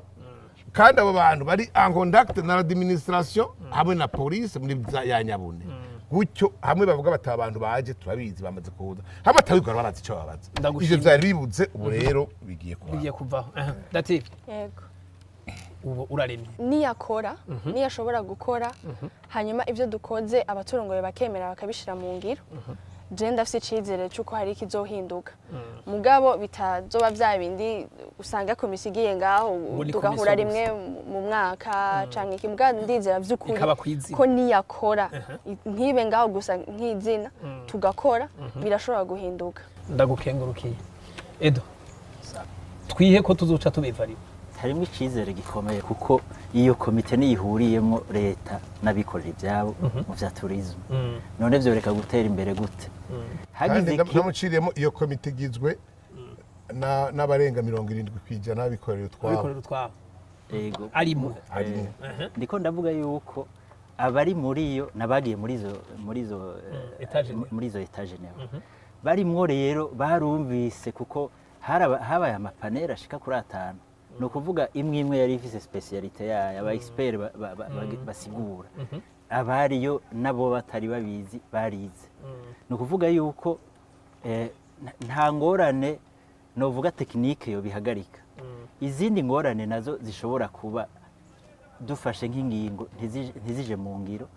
kandi abo bantu bari en contact na administration hamwe na police muri ya Nyabune gutyo hamwe bavuga bata abantu baje turabizi bamaze kuza hamwe atabigora barazi ico babaza ivyo vyari bibuze ubu rero bigiye kuvaho Dative yego ubu uraremye niyakora niyashobora gukora hanyuma ivyo dukoze abaturongoye bakemera bakabishira mu ngiro je ndafise icizere cyuko hari ikizohinduka mugabo bitazoba vya bindi usanga komisi igiye ngaho tugahura rimwe mu mwaka canke ikimbwa ndizera vy'ukuri ko niyakora ntibe ngaho gusa nk'izina tugakora birashobora guhinduka ndagukengurukiye Edo twihe ko tuzoca tubivarira harimo icizere gikomeye kuko iyo komite niyihuriyemo leta n'abikorera ibyabo mu vya tourisme none vyo reka gutera imbere gute kandi namuciriyemo iyo komite igizwe n'abarenga 70% n'abikorera utwabo yego arimo ndiko ndavuga yuko abari muri yo nabagiye muri izo etage neo barimwo rero barumvise kuko habaye amapanera ashika kuri 5 no kuvuga imwe yari ifise specialite yayo aba expert basigura abariyo nabo batari babizi barize no kuvuga yuko nta ngorane novuga technique yo bihagarika izindi ngorane nazo zishobora kuba dufashe nk'ingingo ntizije mu ngiro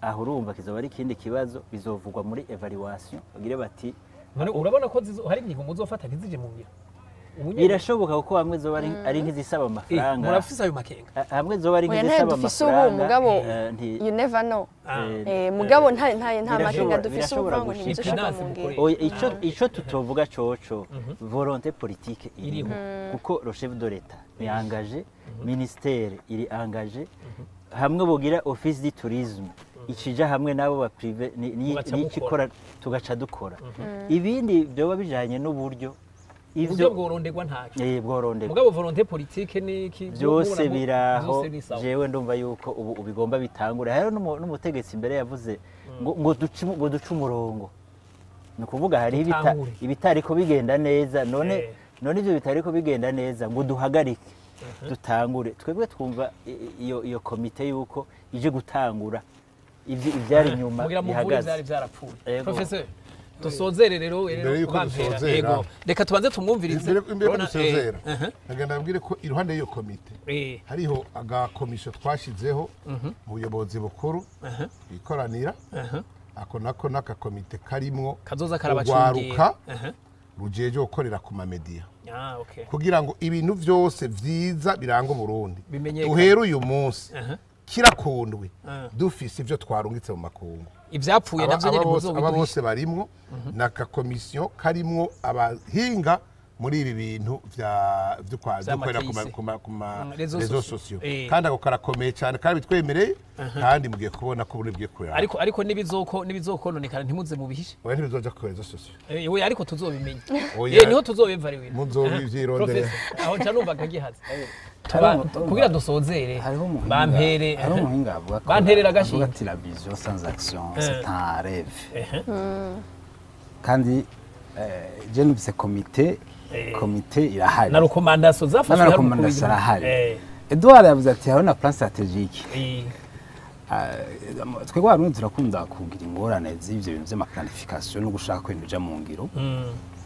aho urumva kizoba ari ikindi kibazo bizovugwa muri evaluation bagire bati none urabona ko hari ingingo muzofata ntizije mu ngiro birashoboka kuko hamwe zoba ari nk'izisaba amafaranga murafise ayo makenga hamwe zoba ari nk'izisaba amafaranga mugabo you never know mugabo nta makenga dufise ubuvango ntibizoshoka mu ngiro ico tutovuga coco volonté politique iriho kuko le chef de l'État yangaje ministère iri engagé hamwe bogira office du tourisme ikija hamwe nabo ba privé n'ikikora tugaca dukora ibindi byoba bijanye n'uburyo ivyo bworondegwa ntacyo bworondegwa mugabo volonté politique niki byose biraho jewe ndumva yuko ubu ubigomba bitangura hari n'umutegetsi imbere yavuze ngo duce umurongo ni kuvuga hari ibitariko bigenda neza none ivyo bitariko bigenda neza ngo duhagarike dutangure twebwe twumva iyo komite yuko ije gutangura ivyari nyuma bihagaze professeur dusozere rero yego reka tubanze tumwumvirize imbere dusozera nagenda nabwire ko iruhande y'iyo komite hariho agakomisho twashizeho mu buyobozi bukuru ikoranira ako nako n'akakomite karimwo kazoza karabacungira rujeje gukorera ku mamedia kugira ngo ibintu byose vyiza biranga Burundi duhera uyu munsi kirakundwe dufise ivyo twarungitse mu makungu ivyapfuye navyo nyene muzobigurisha aba bose barimwo naka komisiyo karimwo abahinga muri ibi bintu vyo kwadukorera kuma rezo sosio kandi ako karakomeye cyane kandi bitwemereye kandi mugiye kubona ko buri bwiye kurera ariko nibizokononekana ntimuze mubihishe oya ntibizoja ku rezo sosio oya ariko tuzobimenya niho tuzobiva rero muzobivyirondera aho canumva kagihaze kugira dusozere bampere hari umuhinga avuga ko banterera gashi ati la vision sans action c'est un rêve kandi je nubise komite irahari na recommandation zafashwe na recommandation irahari Edouard yavuze ati hari na plan stratégique twebwe abantu turakunda kugira ingorane z'ivyo bintu by'amaplanification no gushaka ko ibintu mu ngiro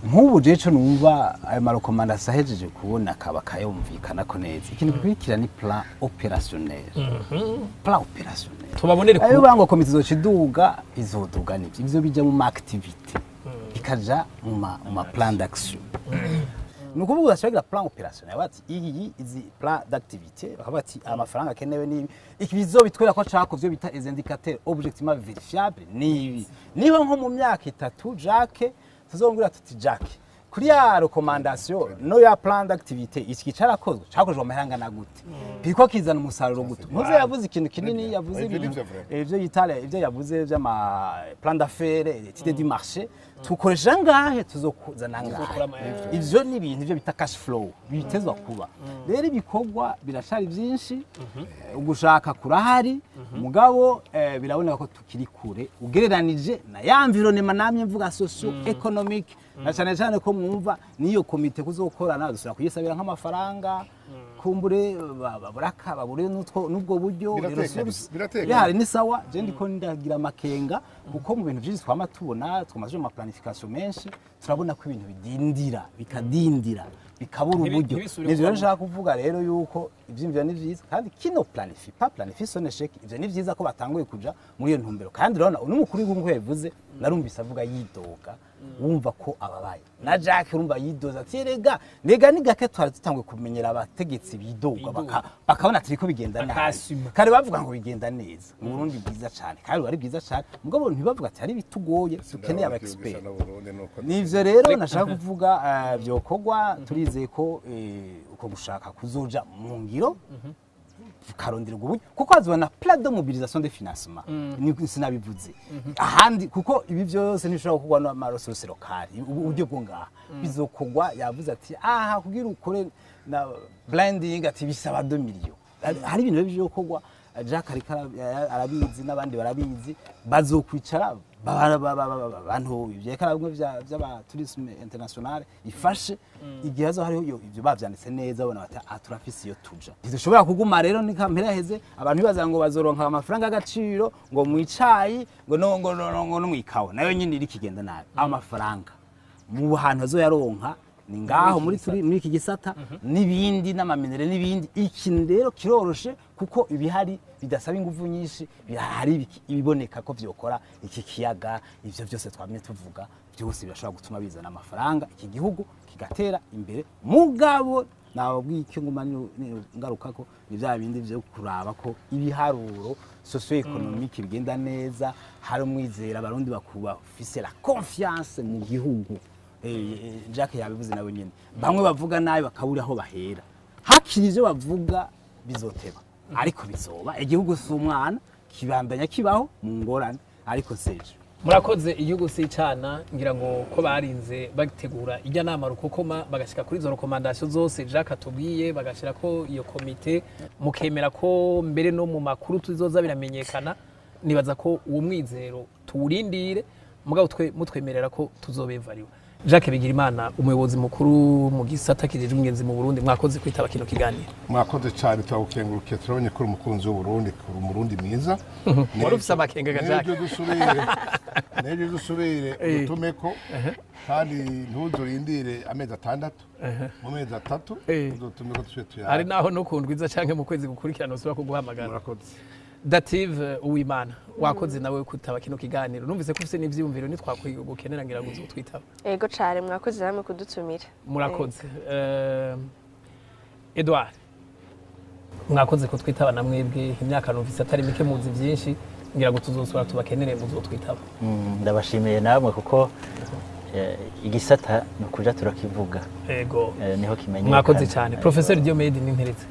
nk'ubu jeco numva ayo marekomandasiyo ahejeje kubona kaba kayumvikana ko neza ikintu gikurikira ni plan opérationnel tubabonere ayo bango komite zociduga izoduga nivyo ivyo bija mu activité bikaja mu plan d'action nukuvuga ashobora plan opérationnel bati iyi izi plan d'activité bakabati amafaranga akenewe ni iki bizobitwera ko cakozwe bita les indicateurs objectivement vérifiables ni niho nko mu myaka 3 Jacques tuzongura tuti Jacques kuri ya recommandation no ya plan d'activité iki carakozwe cakozwe amahanga na gute biko kizana umusaruro gute muze yavuze ikintu kinini yavuze ivyo yitale ivyo yavuze vy'ama plan d'affaires étude du marché tukoresha ngahe tuzokuzana ngahe ivyo ni ibintu ivyo bita cash flow bitezwa kuba rero ibikorwa birashari byinshi ugushaka kurahari mugabo biraboneka ko tukiri kure ugereranije na ya environnement namye mvuga socio economique na cyane ko mwumva niyo komite kuzokorana dusura kuyisabira nk'amafaranga kumbure babure nubwo buryo yari ni sawa je ndiko ndagira makenga kuko mu bintu byinshi twama tubona twamaje mu planification menshi turabona ko ibintu bikadindira bikabura uburyo nivyo nshaka kuvuga rero yuko ivyimvira ni vyiza kandi kino planification échec ivyo ni vyiza ko batanguye kuja muri iyo ntumbero kandi rero n'umukuru w'igihugu yavuze narumvise avuga yidoga wumva ko ababaye na Jack urumva yidoza ati nega ni gake twari dutangwe kumenyera abategetsi bidoga bakabona ati ko bigenda neza kare bavuga ngo bigenda neza mu Burundi bwiza cyane kandi bari bwiza cyane mugabo ntibavuga ati ari bitugoye dukeneye aba expert nivyo rero nashaka kuvuga byokorwa turizeye ko uko gushaka kuzoja mu ngiro karondera uburyo kuko azobona plan de mobilisation de financement ni sinabivuze ahandi kuko ibi byose ntishobora kugwa no amaresources locales uburyo bwo ngaha bizokogwa yavuze ati aha kugira ukore na blending ati bisaba 2 millions hari ibintu byo kogwa Jack arabizi n'abandi barabizi bazokwicara abantu ibyekarabwe by'aba tourisme international ifashe igihe azo hariho ibyo bavyanditse neza bona bati aturafisi yo tuja dushobora kuguma rero ni kampera heze abantu bibaza ngo bazoronka amafaranga agaciro ngo mwicayi ngo no mwikawa nayo nyine iri kigenda nabi amafaranga mu hantu azo yaronka ni ngaho muri iki gisata nibindi n'amaminere nibindi ikintu rero kiroroshe kuko ibihari bidasaba ingufu nyinshi bihari ibiboneka ko vyokora iki kiyaga ivyo byose twamye tuvuga byose birashobora gutuma bizana amafaranga iki gihugu kigatera imbere mugabo nababwiye icyo nguma ngaruka ko ni bya bindi byo kuraba ko ibiharuro socio economique bigenda neza hari umwizera abarundi bakuba officier la confiance mu gihugu Jack yabivuze nawe nyene bamwe bavuga nabi bakabura aho bahera hakiri ivyo bavuga bizoteba ariko bizoba igihugu s'umwana kibandanya kibaho mu ngorane ariko seje murakoze igihugu s'icana ngira ngo ko barinze bagitegura ijya nama rukokoma bagashika kuri zo recommandation zose Jack atubwiye bagashira ko iyo komite mukemera ko mbere no mu makuru tuzoza biramenyekana nibaza ko uwo mwizero tuwurindire mugabo mutwemerera ko tuzobevariwa Jacques Bigirimana umuyobozi mukuru mu gisata kijejwe ingenzi mu Burundi mwakoze kwitaba kino kiganiro mwakoze cyane twabukengurukiye turabonye ko umukunzi w'u Burundi kuri umurundi mwiza wari ufise amakenga ga Jacques neje dusubire dutumeko kandi ntuzurindire amezi 6 mu mezi 3 uzotumeko tuje tuya ari naho no kundwiza canke mu kwezi gukurikirana usura kuguhamagara murakoze Dative Uwimana wakoze nawe kutaba kino kiganiro numvise ko ufise n'ivyumviro ni twakwigenera ngira ngo uzotwitaba ego cyane mwakoze namwe kudutumira murakoze Edouard mwakoze ko twitaba namwebwe imyaka numvise atari mike muzi byinshi ngira ngo tuzosura tubakenere muzotwitaba ndabashimiye namwe kuko igisata nukuja turakivuga ego niho kimenyekana mwakoze cyane Professor Diomede Ninteretse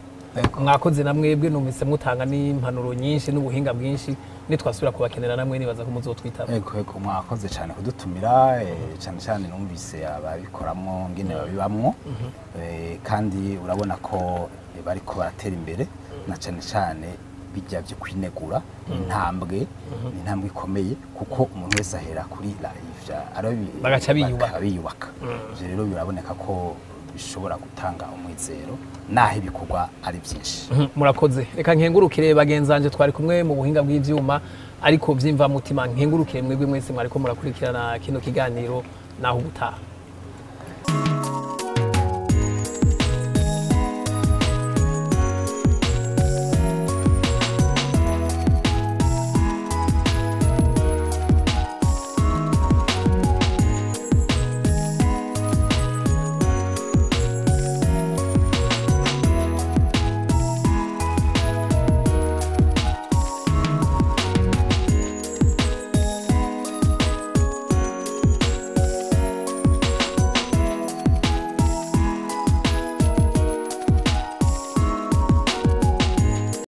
mwakoze namwebwe numvise mutanga n'impanuro nyinshi n'ubuhinga bwinshi nitwasubira kubakenera namwe nibaza ko muzotwitaba ego mwakoze cyane kudutumira cyane numvise ababikoramo ngene babibamwo kandi urabona ko bariko baratera imbere na cyane bijya byo kwinegura intambwe ikomeye kuko umuntu wese ahera kuri live bagaca biyubaka rero biraboneka ko bishobora gutanga umwizero naho ibikorwa ari byinshi murakoze reka nkengurukire bagenzanje twari kumwe mu buhinga bw'ivyuma ariko vyimva mutima nkengurukire mwebwe mwese mwariko murakurikirana kino kiganiro naho ubutaha